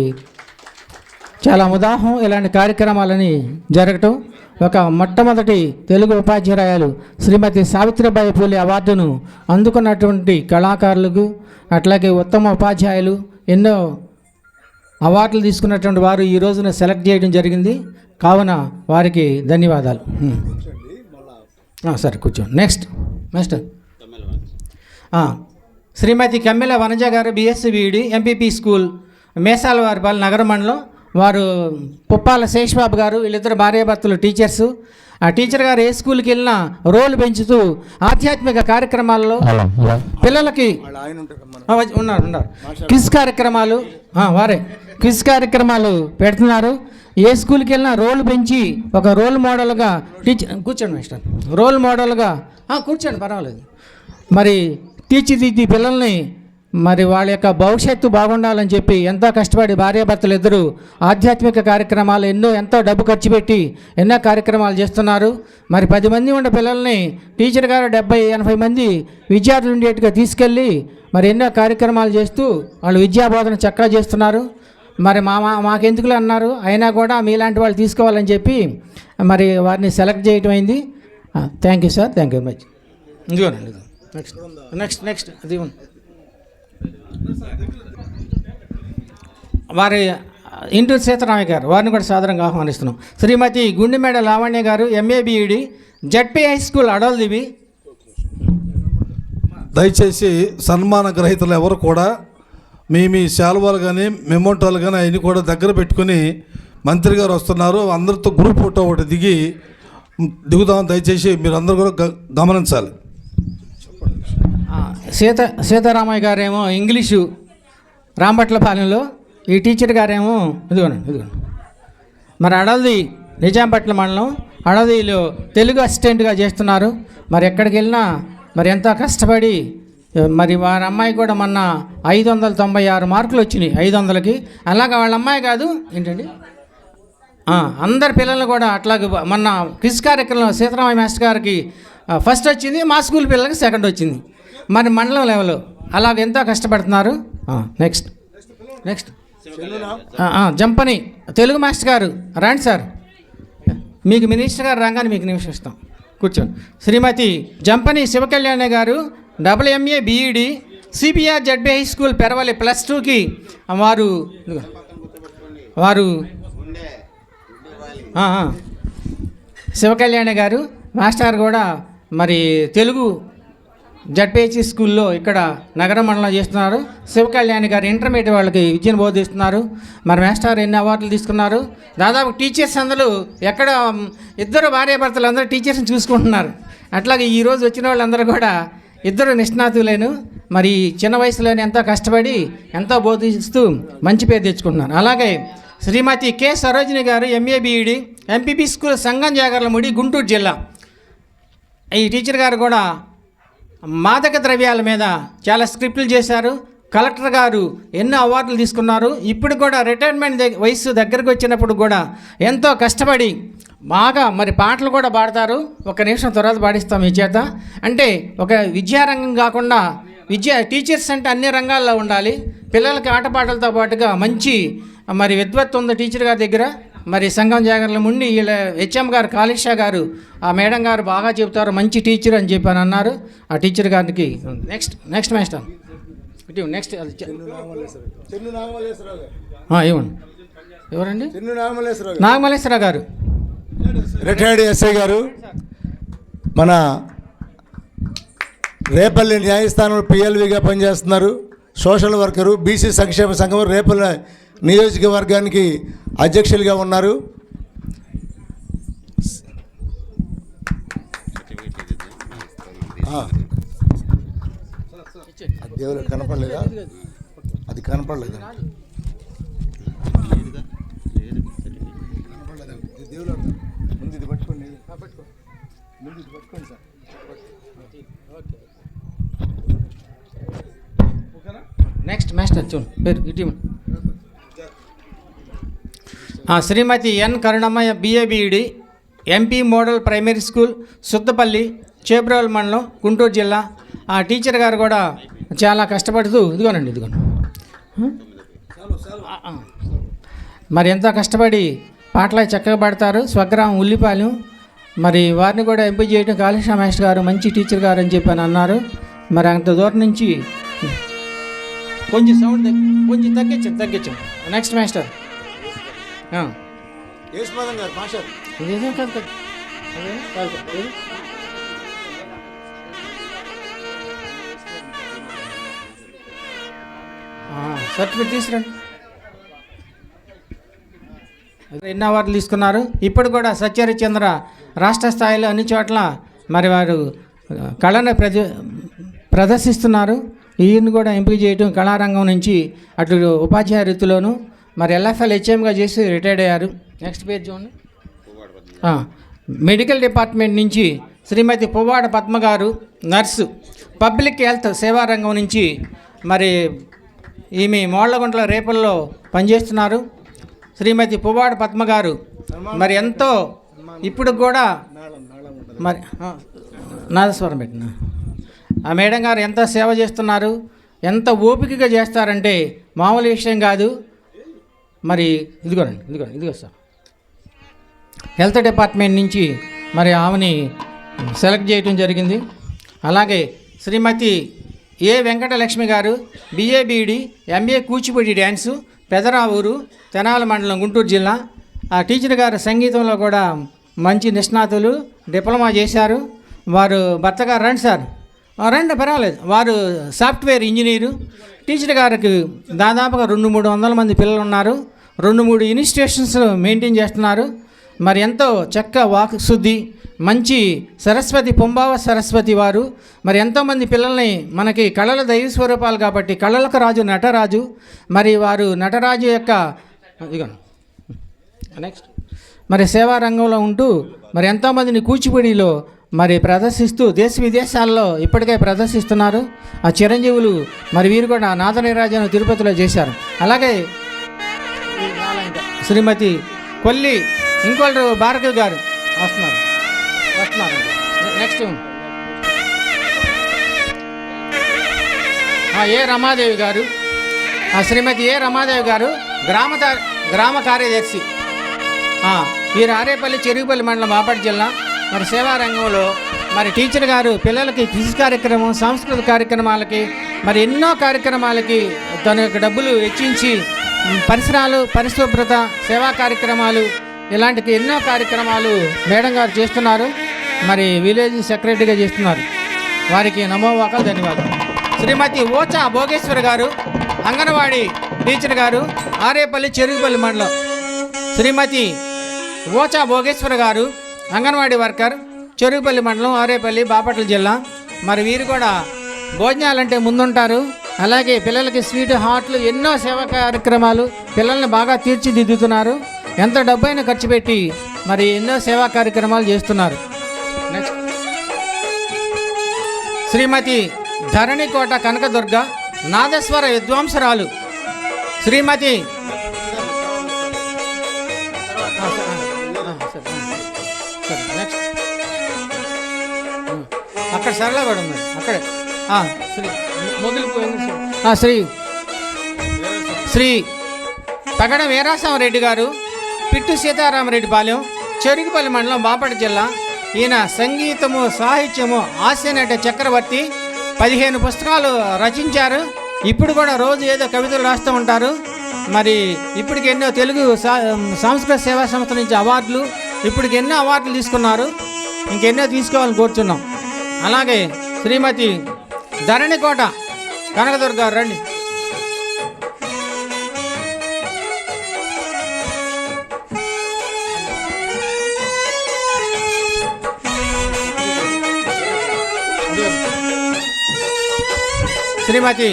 చాలా ఉదాహరణ ఇలాంటి కార్యక్రమాలని జరగటం. ఒక మొట్టమొదటి తెలుగు ఉపాధ్యాయురాలు శ్రీమతి సావిత్రిబాయి పూలే అవార్డును అందుకున్నటువంటి కళాకారులకు, అట్లాగే ఉత్తమ ఉపాధ్యాయులు, ఎన్నో అవార్డులు తీసుకున్నటువంటి వారు ఈ రోజున సెలెక్ట్ చేయడం జరిగింది. కావున వారికి ధన్యవాదాలు. సరే కూర్చోండి. నెక్స్ట్ శ్రీమతి కమ్మెల వనజ గారు, బిఎస్సి బీఈడి, ఎంపీపీ స్కూల్, మేసాలవారిపల్లి నగర మండలం. వారు పుప్పాల శేషబాబు గారు, వీళ్ళిద్దరు భార్యాభర్తలు టీచర్సు. ఆ టీచర్ గారు ఏ స్కూల్కి వెళ్ళినా రోలు పెంచుతూ ఆధ్యాత్మిక కార్యక్రమాల్లో పిల్లలకి ఉన్నారు క్విజ్ కార్యక్రమాలు, వారే క్విజ్ కార్యక్రమాలు పెడుతున్నారు. ఏ స్కూల్కి వెళ్ళినా రోల్ పెంచి ఒక రోల్ మోడల్గా కూర్చోండి మాస్టర్, రోల్ మోడల్గా కూర్చోండి పర్వాలేదు. మరి తీర్చిదిద్ది పిల్లల్ని మరి వాళ్ళ యొక్క భవిష్యత్తు బాగుండాలని చెప్పి ఎంతో కష్టపడి భార్యాభర్తలు ఇద్దరు ఆధ్యాత్మిక కార్యక్రమాలు ఎంతో డబ్బు ఖర్చు పెట్టి ఎన్నో కార్యక్రమాలు చేస్తున్నారు. మరి 10 మంది ఉన్న పిల్లల్ని టీచర్ గారు 70-80 మంది విద్యార్థులు ఉండేట్టుగా తీసుకెళ్ళి మరి ఎన్నో కార్యక్రమాలు చేస్తూ వాళ్ళు విద్యాబోధన చక్కగా చేస్తున్నారు. మరి మాకెందుకులే అన్నారు, అయినా కూడా మీలాంటి వాళ్ళు తీసుకోవాలని చెప్పి మరి వారిని సెలెక్ట్ చేయటం అయింది. Thank you sir, thank you much. ఇదిగోనండి, నెక్స్ట్ అది వారి ఇంటూరు సీతారామయ్య గారు, వారిని కూడా సాధారణంగా ఆహ్వానిస్తున్నాం. శ్రీమతి గుండెమేడ లావణ్య గారు, MA BEd, ZP high school అడోల్దివి. దయచేసి సన్మాన గ్రహీతలు ఎవరు కూడా మీ శాలువాలు కానీ మెమోంటాలు కానీ అవన్నీ కూడా దగ్గర పెట్టుకుని మంత్రి గారు వస్తున్నారు, అందరితో గ్రూప్ ఫోటో ఒకటి దిగుదాం. దయచేసి మీరు అందరూ కూడా గమనించాలి. సీతారామయ్య గారేమో ఇంగ్లీషు రాంపట్లపాలెంలో, ఈ టీచర్ గారేమో ఇదిగోండి మరి అడల్ది నిజాంపట్ల మండలం అడల్దిలో తెలుగు అసిస్టెంట్గా చేస్తున్నారు. మరి ఎక్కడికి వెళ్ళినా మరి ఎంతో కష్టపడి మరి వారి అమ్మాయి కూడా మొన్న 596 మార్కులు వచ్చినాయి 500కి. అలాగే వాళ్ళ అమ్మాయి కాదు ఏంటండి, అందరి పిల్లలు కూడా అట్లాగే మొన్న క్విజ్ కార్యక్రమంలో సీతారామయ్య మాస్టర్ గారికి ఫస్ట్ వచ్చింది, మా స్కూల్ పిల్లలకి సెకండ్ వచ్చింది. మరి మండలం లెవెల్ అలాగ ఎంతో కష్టపడుతున్నారు. నెక్స్ట్ జంపని తెలుగు మాస్టర్ గారు రండి సార్. మీకు మినిస్టర్ గారు రాగానే మీకు నిమిషం ఇస్తాం, కూర్చోండి. శ్రీమతి జంపని శివకళ్యాణ గారు WMA BEd CBR ZB high school Peravali +2కి వారు శివకళ్యాణ గారు మాస్టర్ కూడా మరి తెలుగు జడ్పిహెచ్సి స్కూల్లో ఇక్కడ నగర మండలం చేస్తున్నారు. శివకళ్యాణి గారు ఇంటర్మీడియట్ వాళ్ళకి విద్యను బోధిస్తున్నారు. మరి మాస్టర్ ఎన్ని అవార్డులు తీసుకున్నారు. దాదాపు టీచర్స్ అందరూ ఎక్కడ ఇద్దరు భార్యాభర్తలు అందరూ టీచర్స్ని చూసుకుంటున్నారు. అట్లాగే ఈరోజు వచ్చిన వాళ్ళందరూ కూడా ఇద్దరు నిష్ణాతులేను. మరి చిన్న వయసులోనే ఎంతో కష్టపడి ఎంతో బోధిస్తూ మంచి పేరు తెచ్చుకుంటున్నారు. అలాగే శ్రీమతి కె సరోజిని గారు MA BEd MPP స్కూల్ సంగం జాగర్లముడి గుంటూరు జిల్లా. ఈ టీచర్ గారు కూడా మాదక ద్రవ్యాల మీద చాలా స్క్రిప్టులు చేశారు. కలెక్టర్ గారు ఎన్నో అవార్డులు తీసుకున్నారు. ఇప్పుడు కూడా రిటైర్మెంట్ వయసు దగ్గరకు వచ్చినప్పుడు కూడా ఎంతో కష్టపడి బాగా మరి పాటలు కూడా పాడతారు. ఒక నిమిషం తర్వాత పాడిస్తాం మీ చేత. అంటే ఒక విద్యారంగం కాకుండా టీచర్స్ అంటే అన్ని రంగాల్లో ఉండాలి. పిల్లలకి ఆటపాటలతో పాటుగా మంచి మరి విద్వత్తు ఉంది టీచర్ గారి దగ్గర. మరి సంఘం జాగరణ ఉండి వీళ్ళ HM గారు కాళేశా గారు ఆ మేడం గారు బాగా చెబుతారు, మంచి టీచర్ అని చెప్పని అన్నారు. ఆ టీచర్ గారికి నెక్స్ట్ మాస్టర్ నెక్స్ట్ ఇవ్వండి. ఎవరండి? నాగమల్లేశ్వరరావు గారు రిటైర్డ్ SI గారు, మన రేపల్లి న్యాయస్థానంలో PLVగా పనిచేస్తున్నారు. సోషల్ వర్కరు, BC సంక్షేమ సంఘం రేపల్లి నియోజకవర్గానికి అధ్యక్షులుగా ఉన్నారు. దేవుడు కనపడలేదా? అది కనపడలేదా? దేవుడు ముందు ఇది పట్టుకోండి, ముందు ఇది పట్టుకోండి సార్. నెక్స్ట్ మాస్టర్ చూడండి పేరు ఇటీ. శ్రీమతి N కరుణమ్మయ్య BA BEd MP model primary school Suddapalli Chebrol మండలం గుంటూరు జిల్లా. ఆ టీచర్ గారు కూడా చాలా కష్టపడుతూ ఇదిగోండి మరి ఎంతో కష్టపడి పాటలు చక్కగా పాడతారు. స్వగ్రామం ఉల్లిపాలెం. మరి వారిని కూడా ఎంపిక చేయడం కాళేశా మాస్టర్ గారు మంచి టీచర్ గారు అని చెప్పి అన్నారు. మరి అంత దూరం నుంచి కొంచెం సౌండ్ కొంచెం తగ్గించండి. నెక్స్ట్ మాస్టర్ ఇదేం కాదు సర్టిఫికేట్ తీసుకురండి. ఎన్ని అవార్డులు తీసుకున్నారు. ఇప్పుడు కూడా సత్యహరిచంద్ర రాష్ట్ర స్థాయిలో అన్ని చోట్ల మరి వారు కళను ప్రదర్శిస్తున్నారు. ఈయన్ని కూడా ఎంపిక చేయడం కళారంగం నుంచి అటు ఉపాధ్యాయ వృత్తిలోను మరి LFL HMగా చేసి రిటైర్డ్ అయ్యారు. నెక్స్ట్ పేజ్ చూడండి. మెడికల్ డిపార్ట్మెంట్ నుంచి శ్రీమతి పువ్వాడ పద్మ గారు నర్సు. పబ్లిక్ హెల్త్ సేవారంగం నుంచి మరి ఈమె మోళ్లగుంట్ల రేపల్లో పనిచేస్తున్నారు. శ్రీమతి పువ్వాడ పద్మ గారు మరి ఎంతో ఇప్పుడు కూడా మరి నాదస్వరం పెట్టిన ఆ మేడం గారు ఎంత సేవ చేస్తున్నారు, ఎంత ఓపికగా చేస్తారంటే మామూలు విషయం కాదు. మరి ఇదిగో సార్ హెల్త్ డిపార్ట్మెంట్ నుంచి మరి ఆమెని సెలెక్ట్ చేయడం జరిగింది. అలాగే శ్రీమతి ఏ వెంకటలక్ష్మి గారు BA BEd MA Kuchipudi dance Pedaravuru Tenali మండలం గుంటూరు జిల్లా. ఆ టీచర్ గారు సంగీతంలో కూడా మంచి నిష్ణాతులు, డిప్లొమా చేశారు. వారు భర్త గారు రండి సార్ రండి పర్వాలేదు. వారు సాఫ్ట్వేర్ ఇంజనీరు. టీచర్ గారికి దాదాపుగా 200-300 మంది పిల్లలు ఉన్నారు. 2-3 ఇన్స్టిట్యూషన్స్ మెయింటైన్ చేస్తున్నారు. మరి ఎంతో చక్క వాక్ శుద్ధి, మంచి సరస్వతి పొంబావ సరస్వతి వారు మరి ఎంతోమంది పిల్లల్ని మనకి కళల దైవ స్వరూపాలు కాబట్టి కళలకు రాజు నటరాజు. మరి వారు నటరాజు యొక్క నెక్స్ట్ మరి సేవా రంగంలో ఉంటూ మరి ఎంతోమందిని కూచిపూడిలో మరి ప్రదర్శిస్తూ దేశ విదేశాల్లో ఇప్పటికే ప్రదర్శిస్తున్నారు. ఆ చిరంజీవులు మరి వీరు కూడా నాదనీరాజను తిరుపతిలో చేశారు. అలాగే శ్రీమతి కొల్లి ఇంకోళ్ళు భార్గవి గారు వస్తున్నారు. నెక్స్ట్ ఏ రమాదేవి గారు, శ్రీమతి ఏ రమాదేవి గారు గ్రామ కార్యదర్శి. వీరు ఆరేపల్లి చెరుగుపల్లి మండలం బాపట్ల జిల్లా. మరి సేవా రంగంలో మరి టీచర్ గారు పిల్లలకి క్విజ్ కార్యక్రమం, సాంస్కృతిక కార్యక్రమాలకి, మరి ఎన్నో కార్యక్రమాలకి తన యొక్క డబ్బులు వెచ్చించి పరిసరాలు, పరిశుభ్రత, సేవా కార్యక్రమాలు, ఇలాంటి ఎన్నో కార్యక్రమాలు మేడం గారు చేస్తున్నారు. మరి విలేజ్ సెక్రటరీగా చేస్తున్నారు. వారికి నమోవాక ధన్యవాదాలు. శ్రీమతి ఓచా భోగేశ్వర్ గారు అంగన్వాడీ టీచర్ గారు, ఆరేపల్లి చెరుగుపల్లి మండలం. శ్రీమతి ఓచా భోగేశ్వర్ గారు అంగన్వాడీ వర్కర్, చెరుగుపల్లి మండలం, ఆరేపల్లి, బాపట్ల జిల్లా. మరి వీరు కూడా భోజనాలంటే ముందుంటారు. అలాగే పిల్లలకి స్వీట్ హాట్లు, ఎన్నో సేవా కార్యక్రమాలు, పిల్లల్ని బాగా తీర్చిదిద్దుతున్నారు. ఎంత డబ్బైనా ఖర్చు పెట్టి మరి ఎన్నో సేవా కార్యక్రమాలు చేస్తున్నారు. నెక్స్ట్ శ్రీమతి ధరణికోట కనకదుర్గ నాదస్వర విద్వాంసరాలు. శ్రీమతి నెక్స్ట్ అక్కడ సరళ కూడా ఉంది అక్కడే. శ్రీ పగడ వీరాసామరెడ్డి గారు, పిట్టు సీతారామరెడ్డి పాలెం, చెరుగుపల్లి మండలం, బాపట్ల జిల్లా. ఈయన సంగీతము, సాహిత్యము, హాస్యనట చక్రవర్తి. 15 పుస్తకాలు రచించారు. ఇప్పుడు కూడా రోజు ఏదో కవితలు రాస్తూ ఉంటారు. మరి ఇప్పటికి ఎన్నో తెలుగు సాంస్కృతిక సేవా సంస్థ నుంచి అవార్డులు, ఇప్పటికి ఎన్నో అవార్డులు తీసుకున్నారు. ఇంకెన్నో తీసుకోవాలని కోరుచున్నాం. అలాగే శ్రీమతి ధరణికోట కనకదుర్గ గారు రండి. శ్రీమతి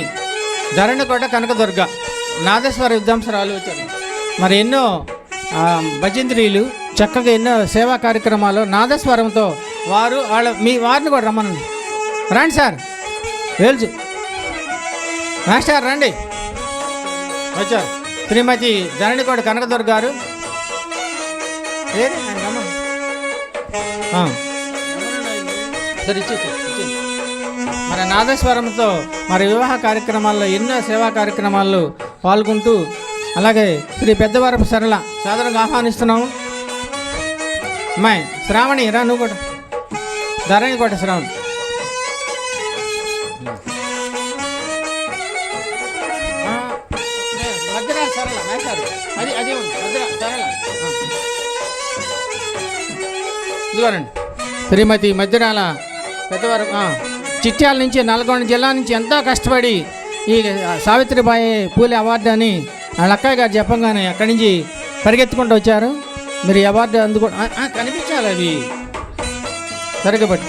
ధరణికోట కనకదుర్గ నాదస్వర విద్వాంసరాలు వచ్చారు. మరి ఎన్నో భజంత్రీలు, చక్కగా ఎన్నో సేవా కార్యక్రమాలు నాదస్వరంతో వారు వారిని కూడా రమ్మనండి. రండి సార్, వేల్చు మాస్టర్ రండి, వచ్చారు. శ్రీమతి ధరణికోట కనకదుర్గ గారు సరే ఇచ్చేసి. మరి నాదస్వరంతో మరి వివాహ కార్యక్రమాల్లో, ఎన్నో సేవా కార్యక్రమాల్లో పాల్గొంటూ, అలాగే శ్రీ పెద్దవరపు సరళ సాధారణంగా ఆహ్వానిస్తున్నాము. అమ్మాయి శ్రావణి రా, నువ్వు కూడా ధరణికోట శ్రావణి. మధ్యరాల సరళ మేసారు, అది సరళ ఇదిగోనండి. శ్రీమతి మధ్యరాల పెద్దవరపు చిట్యాల నుంచి, నల్గొండ జిల్లా నుంచి ఎంతో కష్టపడి ఈ సావిత్రిబాయి పూలే అవార్డు అని వాళ్ళ అక్కయ్య గారు చెప్పగానే అక్కడి నుంచి పరిగెత్తుకుంటూ వచ్చారు. మీరు ఈ అవార్డు అందుకో కనిపించాలి, అవి సరిగ్గా బట్టి.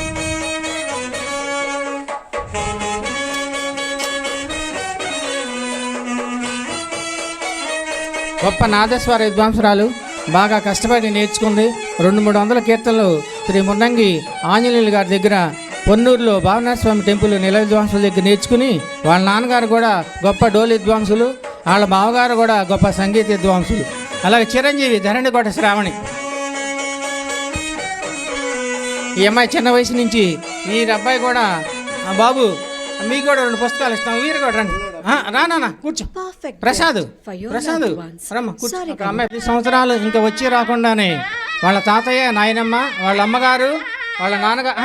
గొప్ప నాదస్వర విద్వాంసరాలు, బాగా కష్టపడి నేర్చుకుంది. 200-300 కీర్తనలు శ్రీ మున్నంగి ఆంజనేయులు గారి దగ్గర, పొన్నూరులో భావనాస్వామి టెంపుల్ నిల విద్వాంసుల దగ్గర నేర్చుకుని, వాళ్ళ నాన్నగారు కూడా గొప్ప డోలు విద్వాంసులు, వాళ్ళ బావగారు కూడా గొప్ప సంగీత విద్వాంసులు. అలాగే చిరంజీవి ధరణికోట శ్రావణి. ఈ అమ్మాయి చిన్న వయసు నుంచి, ఈ అబ్బాయి కూడా బాబు మీకు కూడా 2 పుస్తకాలు ఇస్తాం, వీరు కూడా రండి. రానా కూర్చో. ప్రసాద్ రమ్మ కూర్చో. ఒక అమ్మాయి 10 సంవత్సరాలు ఇంకా వచ్చి రాకుండానే వాళ్ళ తాతయ్య, నాయనమ్మ, వాళ్ళ అమ్మగారు, వాళ్ళ నాన్నగారు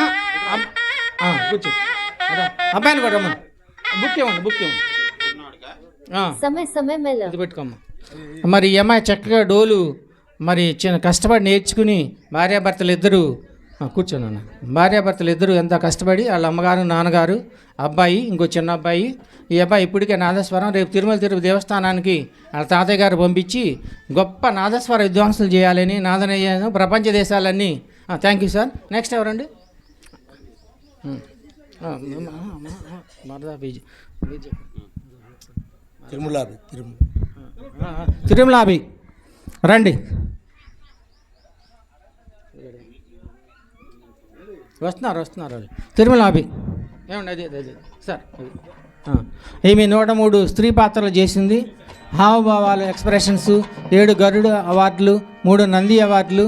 కూర్చో. అబ్బాయిని కూడా రమ్మను. బుక్ ఇవ్వండి ఇది పెట్టుకోమ్మా. మరి ఈ అమ్మాయి చక్కగా డోలు మరి కష్టపడి నేర్చుకుని, భార్యాభర్తలు ఇద్దరు కూర్చోనన్న, భార్యాభర్తలు ఇద్దరు ఎంత కష్టపడి, వాళ్ళ అమ్మగారు, నాన్నగారు, అబ్బాయి, ఇంకో చిన్న అబ్బాయి. ఈ అబ్బాయి ఇప్పటికే నాదస్వరం, రేపు తిరుపతి దేవస్థానానికి వాళ్ళ తాతయ్య గారు పంపించి గొప్ప నాదస్వర విద్వాంసులు చేయాలని నాదనయ్యాను ప్రపంచ దేశాలన్నీ. Thank you sir. నెక్స్ట్ ఎవరండి? తిరుమలాభి రండి. వస్తున్నారు వాళ్ళు. తిరుమలాభి ఏమండి? అది సార్. ఈమె 103 స్త్రీ పాత్రలు చేసింది. హావభావాలు, ఎక్స్ప్రెషన్స్, 7 గరుడ అవార్డులు, 3 నంది అవార్డులు.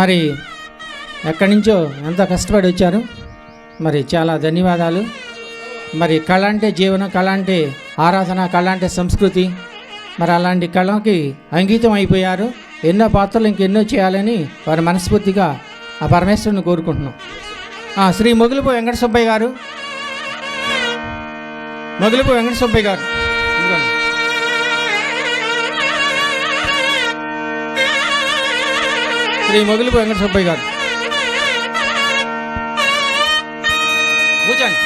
మరి ఎక్కడి నుంచో ఎంతో కష్టపడి వచ్చారు. మరి చాలా ధన్యవాదాలు. మరి కళ అంటే జీవనం, కళ అంటే ఆరాధన కళ అంటే సంస్కృతి. మరి అలాంటి కళకి అంకితం అయిపోయారు. ఎన్నో పాత్రలు ఇంకెన్నో చేయాలని వారి మనస్ఫూర్తిగా ఆ పరమేశ్వరుని కోరుకుంటున్నాం. శ్రీ మొగిలిపు వెంకట సుబ్బయ్య గారు, మొగిలిపు వెంకట సుబ్బయ్య గారు, శ్రీ మొగిలిపు వెంకట సుబ్బయ్య గారు కూర్చోండి.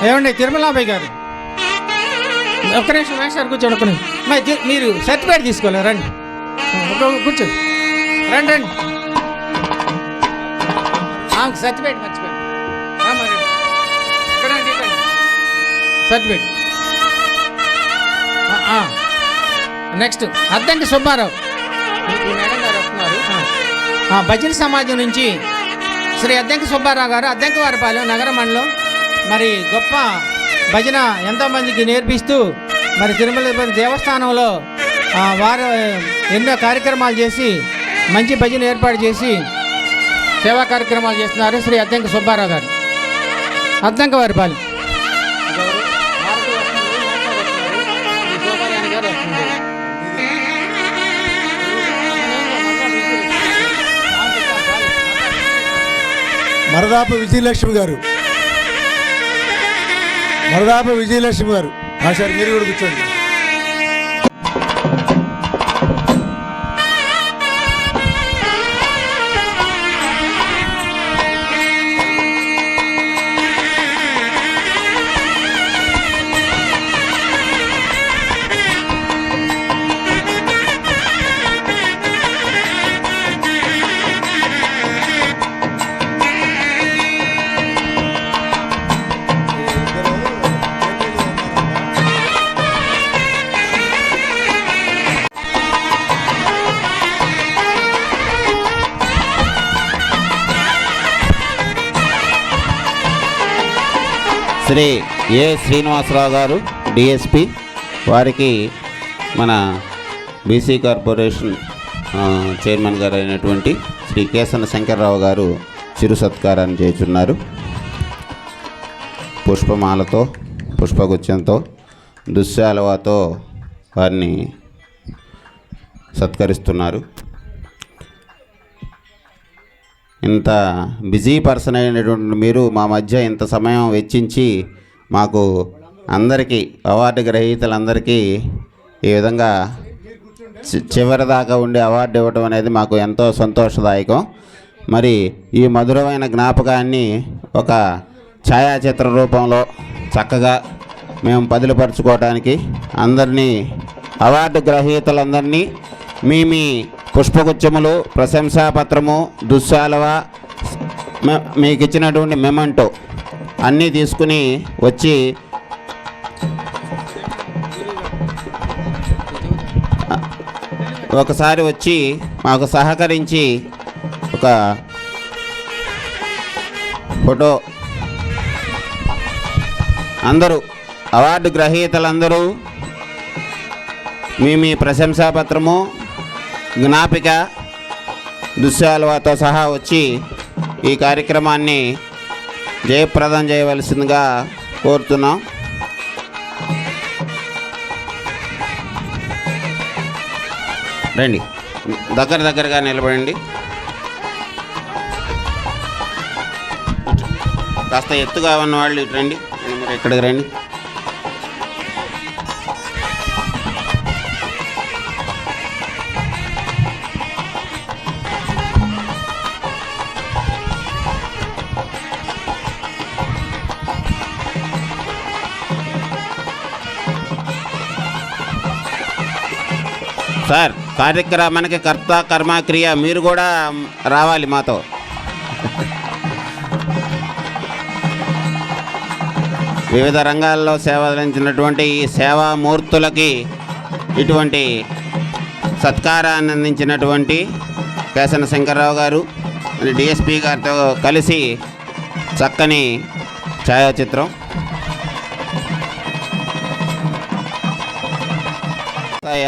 ఏమండి తిరుమలాబాయ్ గారు, ఒక్క నిమిషం మేస్టర్ కూర్చోండి. ఒక్క నిమిషం మీరు సర్టిఫికేట్ తీసుకోవాలి. రండి, కూర్చోండి. రండి రండి. సర్టిఫికేట్ మర్చిపోయింది. Certificate. Next Addanki Subbarao madam గారు వస్తున్నారు. భజన సమాజం నుంచి శ్రీ అద్దంకి సుబ్బారావు గారు, అద్దంకి వారిపాలెం నగర మండలం. మరి గొప్ప భజన ఎంతోమందికి నేర్పిస్తూ మరి తిరుమల దేవస్థానంలో వారు ఎన్నో కార్యక్రమాలు చేసి మంచి భజన ఏర్పాటు చేసి సేవా కార్యక్రమాలు చేస్తున్నారు. శ్రీ అద్దంకి సుబ్బారావు గారు, అద్దంకి వారిపాలెం. మరదాపు విజయలక్ష్మి గారు, మరదాపు విజయలక్ష్మి గారు. సార్ మీరు కూడా కూర్చోండి. శ్రీ ఏ శ్రీనివాసరావు గారు డిఎస్పి, వారికి మన బీసీ కార్పొరేషన్ చైర్మన్ గారు అయినటువంటి శ్రీ కేసన శంకర్రావు గారు చిరు సత్కారాన్ని చేస్తున్నారు. పుష్పమాలతో, పుష్పగుచ్చంతో, దుశ్శాలువాతో వారిని సత్కరిస్తున్నారు. ఇంత బిజీ పర్సన్ అయినటువంటి మీరు మా మధ్య ఇంత సమయం వెచ్చించి మాకు అందరికీ, అవార్డు గ్రహీతలందరికీ ఈ విధంగా చివరిదాకా ఉండి అవార్డు ఇవ్వడం అనేది మాకు ఎంతో సంతోషదాయకం. మరి ఈ మధురమైన జ్ఞాపకాన్ని ఒక ఛాయాచిత్ర రూపంలో చక్కగా మేము పదిలపరుచుకోవడానికి అందరినీ, అవార్డు గ్రహీతలందరినీ మీ పుష్పగుచ్చములు, ప్రశంసాపత్రము, దుశ్శాలువ, మీకు ఇచ్చినటువంటి మెమంటో అన్నీ తీసుకుని వచ్చి ఒకసారి వచ్చి మాకు సహకరించి ఒక ఫోటో, అందరూ అవార్డు గ్రహీతలందరూ మీ ప్రశంసాపత్రము, జ్ఞాపిక, దుశ్శాలువాతో సహా వచ్చి ఈ కార్యక్రమాన్ని జయప్రదం చేయవలసిందిగా కోరుతున్నాం. రండి, దగ్గరగా నిలబడండి. కాస్త ఎత్తుగా ఉన్న వాళ్ళు ఇటు రండి, మీరు ఇక్కడికి రండి. సార్, కార్యక్రమానికి కర్త కర్మ క్రియ మీరు కూడా రావాలి మాతో. వివిధ రంగాల్లో సేవలందించినటువంటి ఈ సేవామూర్తులకి ఇటువంటి సత్కారాన్ని అందించినటువంటి కేసన శంకర్రావు గారు డిఎస్పి గారితో కలిసి చక్కని ఛాయాచిత్రం.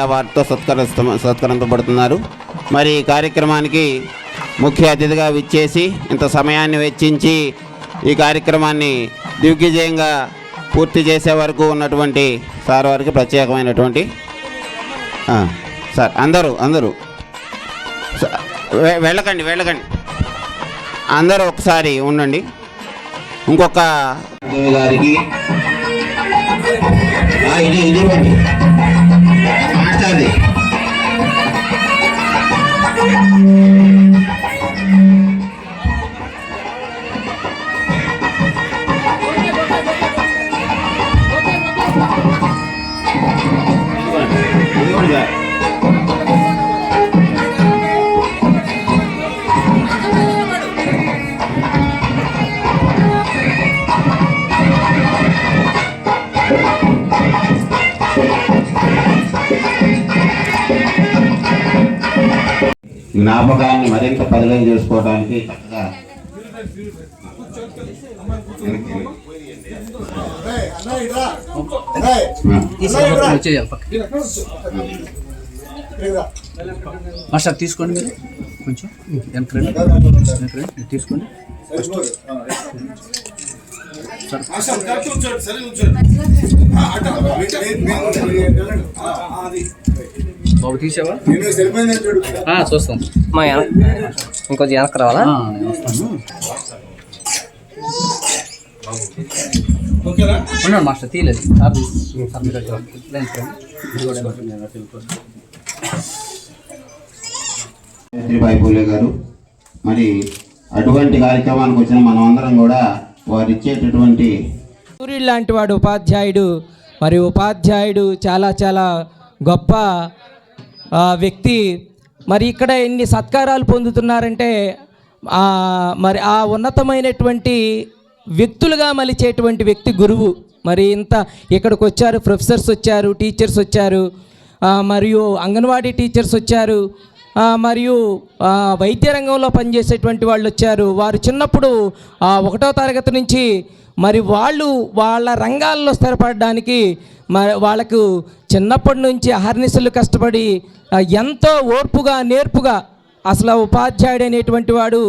అవార్డుతో సత్కరించబడుతున్నారు. మరి ఈ కార్యక్రమానికి ముఖ్య అతిథిగా విచ్చేసి ఇంత సమయాన్ని వెచ్చించి ఈ కార్యక్రమాన్ని దిగ్విజయంగా పూర్తి చేసే వరకు ఉన్నటువంటి సార్ వారికి ప్రత్యేకమైనటువంటి సార్ అందరూ వెళ్ళకండి అందరూ ఒకసారి ఉండండి. ఇంకొక గారికి మాట్లాడి జ్ఞాపకాన్ని మరింత పదిలం చేసుకోవడానికి చక్కగా మాస్టర్ తీసుకోండి, మీరు కొంచెం వెనక్కి తీసుకోండి. బాబు తీసావా? చూస్తాం. మా ఇంకొంచెం వెనక్కి రావాలా? ఉన్నాడు మాస్టర్, తీయలేదు. సావిత్రిబాయి పూలే గారు మరి అటువంటి కార్యక్రమానికి వచ్చిన మనం అందరం కూడా వారు ఇచ్చేటటువంటి సూర్యుడు లాంటి వాడు ఉపాధ్యాయుడు. మరి ఉపాధ్యాయుడు చాలా చాలా గొప్ప వ్యక్తి. మరి ఇక్కడ ఎన్ని సత్కారాలు పొందుతున్నారంటే మరి ఆ ఉన్నతమైనటువంటి వ్యక్తులుగా మలిచేటువంటి వ్యక్తి గురువు. మరి ఇంత ఇక్కడికి వచ్చారు, ప్రొఫెసర్స్ వచ్చారు, టీచర్స్ వచ్చారు, మరియు అంగన్వాడీ టీచర్స్ వచ్చారు, మరియు వైద్య రంగంలో పనిచేసేటువంటి వాళ్ళు వచ్చారు. వారు చిన్నప్పుడు 1వ తరగతి నుంచి మరి వాళ్ళ రంగాల్లో స్థిరపడడానికి మరి వాళ్ళకు చిన్నప్పటి నుంచి అహర్నిశలు కష్టపడి ఎంతో ఓర్పుగా నేర్పుగా అసలు ఉపాధ్యాయుడు అనేటువంటి వాడు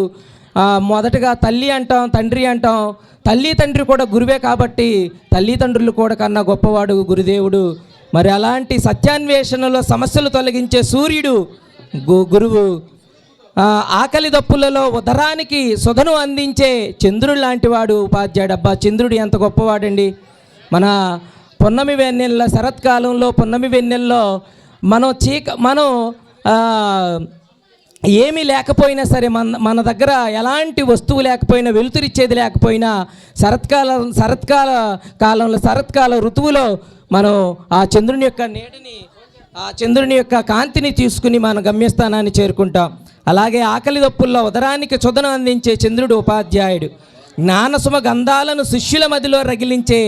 మొదటగా తల్లి అంటాం, తండ్రి అంటాం. తల్లి తండ్రి కూడా గురువే కాబట్టి తల్లిదండ్రులు కూడా కన్నా గొప్పవాడు గురుదేవుడు. మరి అలాంటి సత్యాన్వేషణలో సమస్యలు తొలగించే సూర్యుడు గురువు. ఆకలి దప్పులలో ఉదరానికి సుధను అందించే చంద్రుడు లాంటి వాడు ఉపాధ్యాయుడు. అబ్బా, చంద్రుడు ఎంత గొప్పవాడండి. మన పున్నమి వెన్నెల శరత్కాలంలో పున్నమి వెన్నెల్లో మనం ఏమీ లేకపోయినా సరే, మన దగ్గర ఎలాంటి వస్తువు లేకపోయినా, వెలుతురిచ్చేది లేకపోయినా శరత్కాల ఋతువులో మనం ఆ చంద్రుని యొక్క నీడని, ఆ చంద్రుని యొక్క కాంతిని తీసుకుని మన గమ్యస్థానాన్ని చేరుకుంటాం. అలాగే ఆకలి దప్పుల్లో ఉదరానికి చుదను అందించే చంద్రుడు ఉపాధ్యాయుడు. జ్ఞానసుమ గంధాలను శిష్యుల మదిలో రగిలించే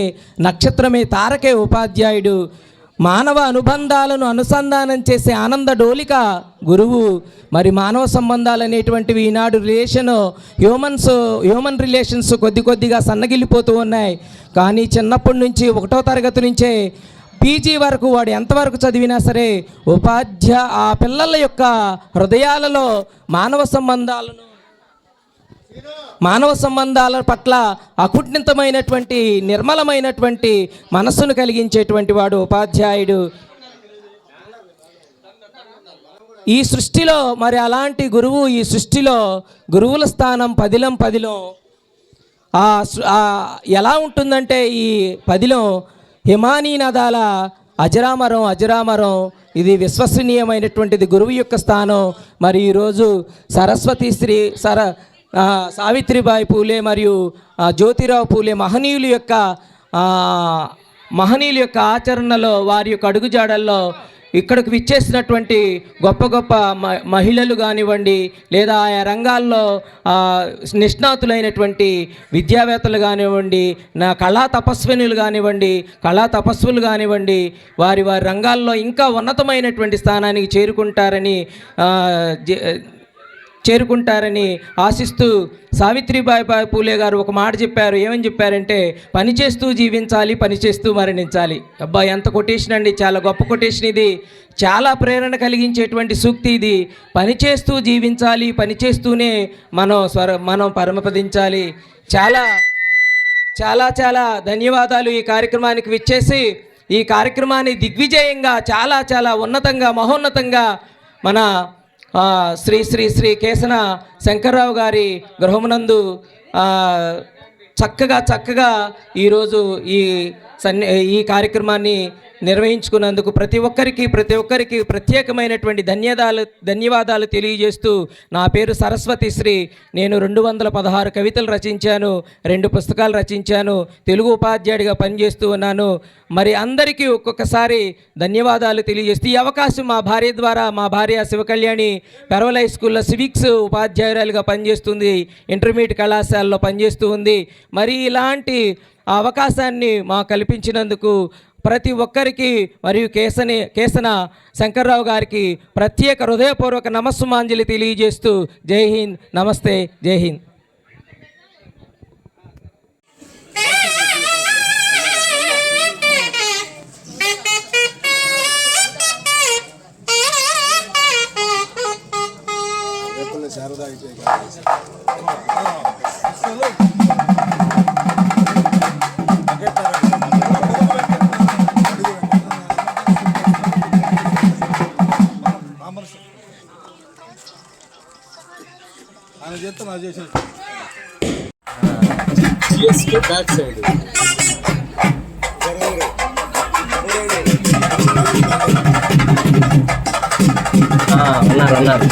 నక్షత్రమే తారకే ఉపాధ్యాయుడు. మానవ అనుబంధాలను అనుసంధానం చేసే ఆనంద డోలిక గురువు. మరి మానవ సంబంధాలు అనేటువంటివి ఈనాడు హ్యూమన్ రిలేషన్స్ కొద్దిగా సన్నగిల్లిపోతూ ఉన్నాయి. కానీ చిన్నప్పటి నుంచి 1వ తరగతి నుంచే పీజీ వరకు వాడు ఎంతవరకు చదివినా సరే ఆ పిల్లల యొక్క హృదయాలలో మానవ సంబంధాల పట్ల అకుంఠితమైనటువంటి నిర్మలమైనటువంటి మనస్సును కలిగించేటువంటి వాడు ఉపాధ్యాయుడు. ఈ సృష్టిలో మరి అలాంటి గురువు, ఈ సృష్టిలో గురువుల స్థానం పదిలం. ఎలా ఉంటుందంటే ఈ పదిలం హిమానీ నదాల అజరామరం. ఇది విశ్వసనీయమైనటువంటిది గురువు యొక్క స్థానం. మరి ఈరోజు సావిత్రిబాయి పూలే మరియు జ్యోతిరావు పూలే మహనీయుల యొక్క ఆచరణలో, వారి యొక్క అడుగుజాడల్లో ఇక్కడికి విచ్చేసినటువంటి గొప్ప మహిళలు కానివ్వండి, లేదా ఆయా రంగాల్లో నిష్ణాతులైనటువంటి విద్యావేత్తలు కానివ్వండి, కళా తపస్సులు కానివ్వండి, వారి రంగాల్లో ఇంకా ఉన్నతమైనటువంటి స్థానానికి చేరుకుంటారని చేరుకుంటారని ఆశిస్తూ సావిత్రిబాయి పూలే గారు ఒక మాట చెప్పారు. ఏమని చెప్పారంటే, పనిచేస్తూ జీవించాలి, పనిచేస్తూ మరణించాలి. అబ్బా, ఎంత కొటేషన్ అండి, చాలా గొప్ప కొటేషన్ ఇది. చాలా ప్రేరణ కలిగించేటువంటి సూక్తి ఇది. పనిచేస్తూ జీవించాలి, పనిచేస్తూనే మనం పరమపదించాలి. చాలా చాలా చాలా ధన్యవాదాలు. ఈ కార్యక్రమానికి విచ్చేసి ఈ కార్యక్రమాన్ని దిగ్విజయంగా చాలా చాలా ఉన్నతంగా మహోన్నతంగా మన శ్రీ శ్రీ శ్రీ కేసన శంకర్రావు గారి గృహమునందు చక్కగా ఈరోజు ఈ కార్యక్రమాన్ని నిర్వహించుకున్నందుకు ప్రతి ఒక్కరికి ప్రత్యేకమైనటువంటి ధన్యవాదాలు తెలియజేస్తూ, నా పేరు సరస్వతి శ్రీ. నేను 216 కవితలు రచించాను, 2 పుస్తకాలు రచించాను, తెలుగు ఉపాధ్యాయుడిగా పనిచేస్తూ ఉన్నాను. మరి అందరికీ ఒక్కొక్కసారి ధన్యవాదాలు తెలియజేస్తూ, ఈ అవకాశం మా భార్య ద్వారా, మా భార్య శివకళ్యాణి పెరవల్ హై స్కూల్లో సివిక్స్ ఉపాధ్యాయురాలుగా పనిచేస్తుంది, ఇంటర్మీడియట్ కళాశాలలో పనిచేస్తూ ఉంది. మరి ఇలాంటి అవకాశాన్ని మాకు కల్పించినందుకు ప్రతి ఒక్కరికి మరియు కేసన శంకర్రావు గారికి ప్రత్యేక హృదయపూర్వక నమస్సుమాంజలి తెలియజేస్తూ, జై హింద్, నమస్తే, జై హింద్. బ్యాక్ సైడ్ ఉన్నారు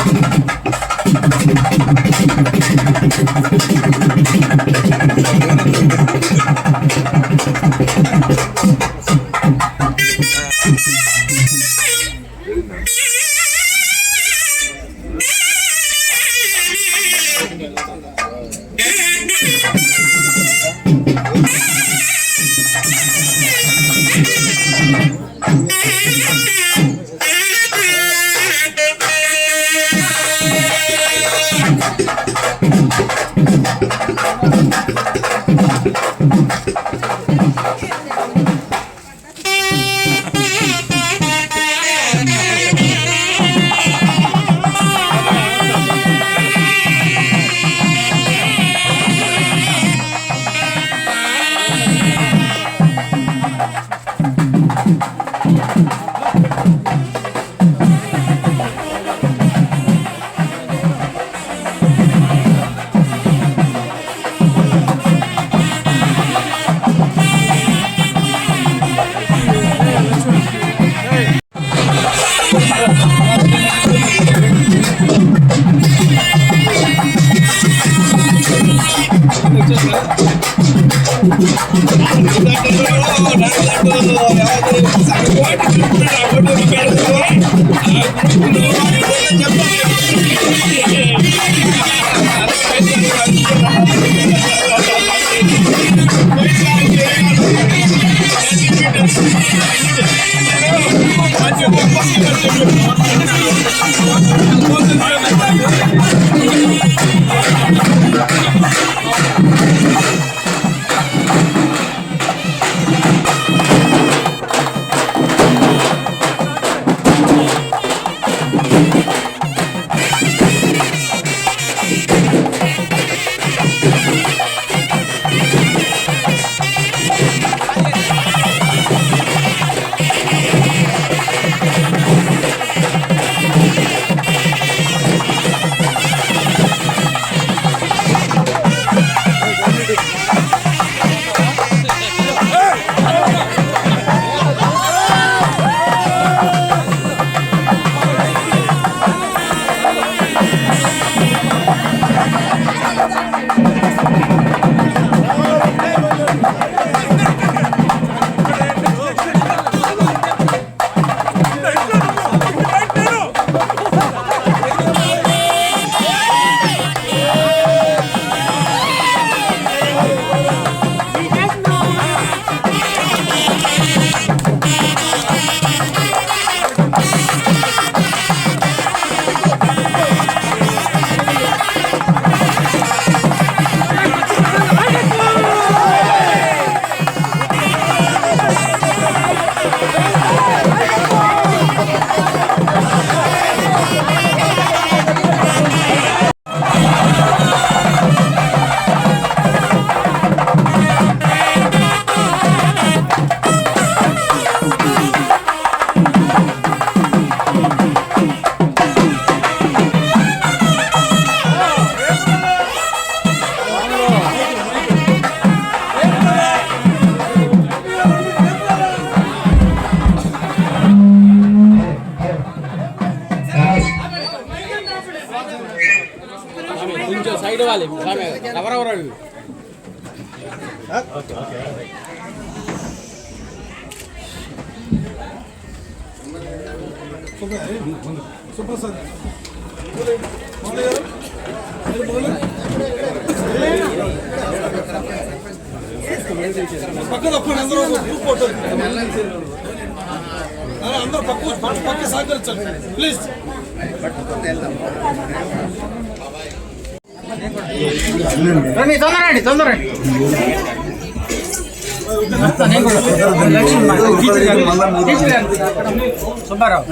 కొంచెం సైడ్ వాలి ఎవరెవరు సుప్రసాద్ పక్కన అందరూ గ్రూప్ ఫోటో అందరూ పక్క సహకరించండి ప్లీజ్. తొందరండి తొందరండి సుబ్బారావు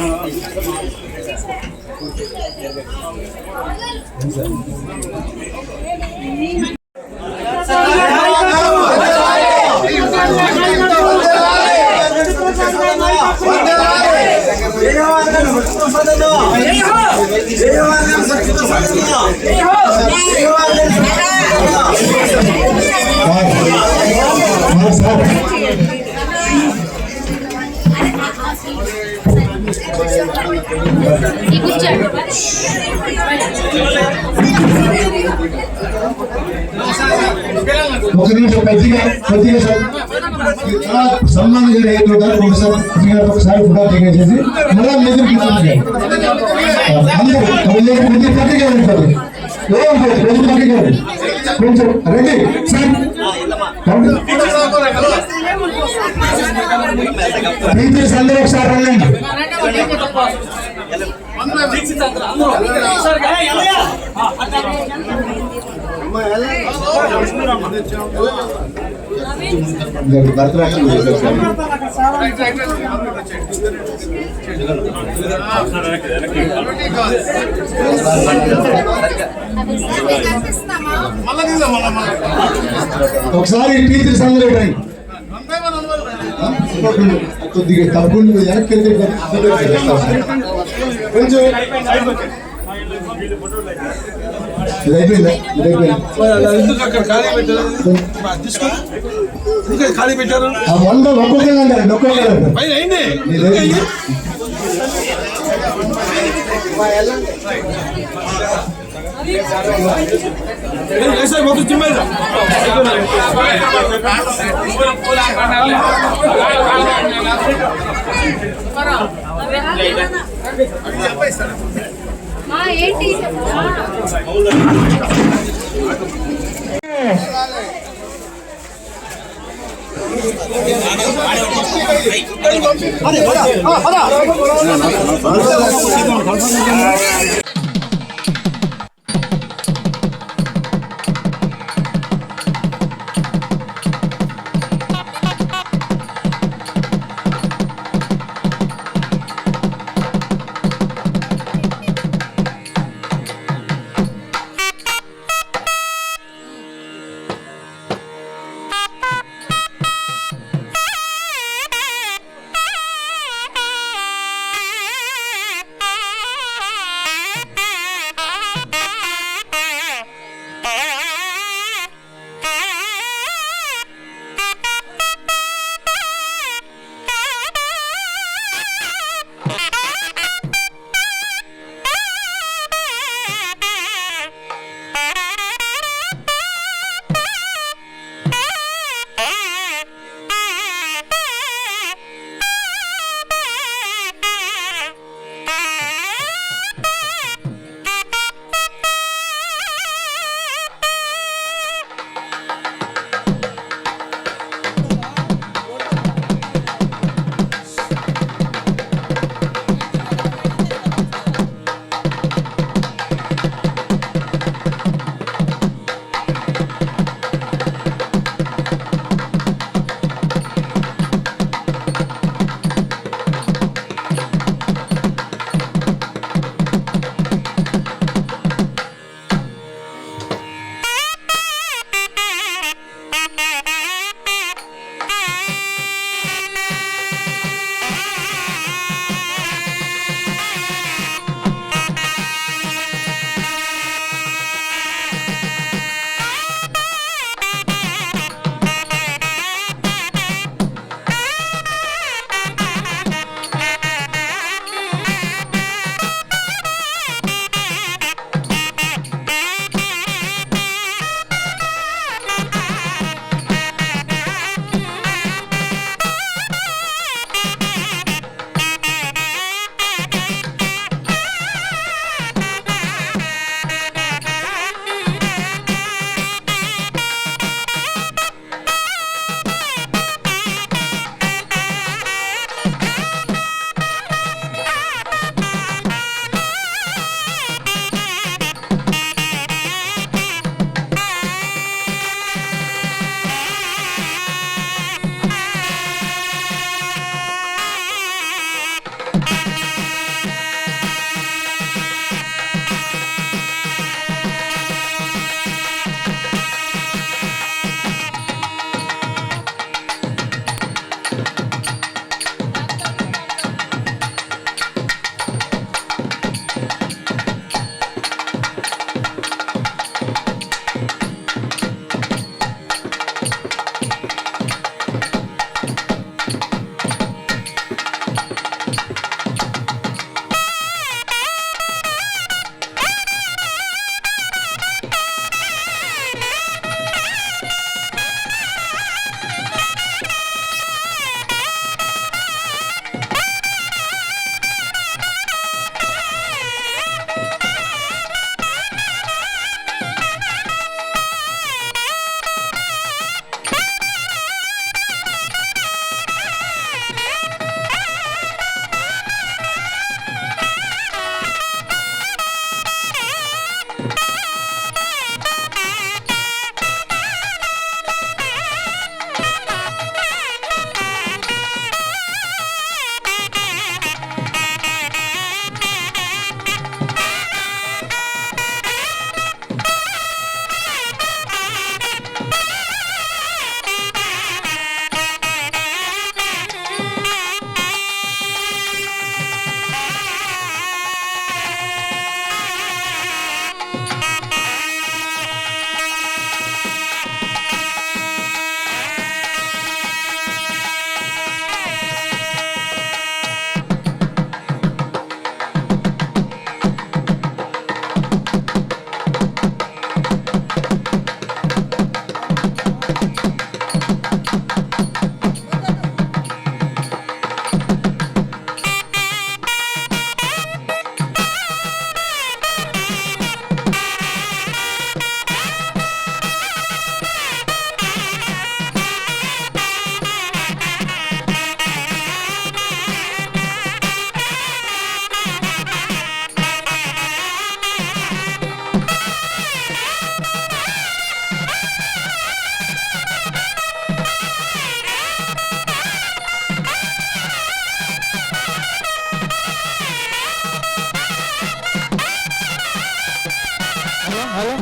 ఒక నిమిషం కొద్దిగా సన్మానం ఒకసారి ఒకసారి ఫోటో చేసి మళ్ళీ మెదిరి కొంచెం రెడీ టీచర్స్ అందరూ ఒకసారి రండి. ఒకసారి టీచర్స్ అందరూ రండి. కొద్దిగా తప్పకుండా వెనక్కి కొంచెం ఖాళీ పెట్టారు ఏంటి హలో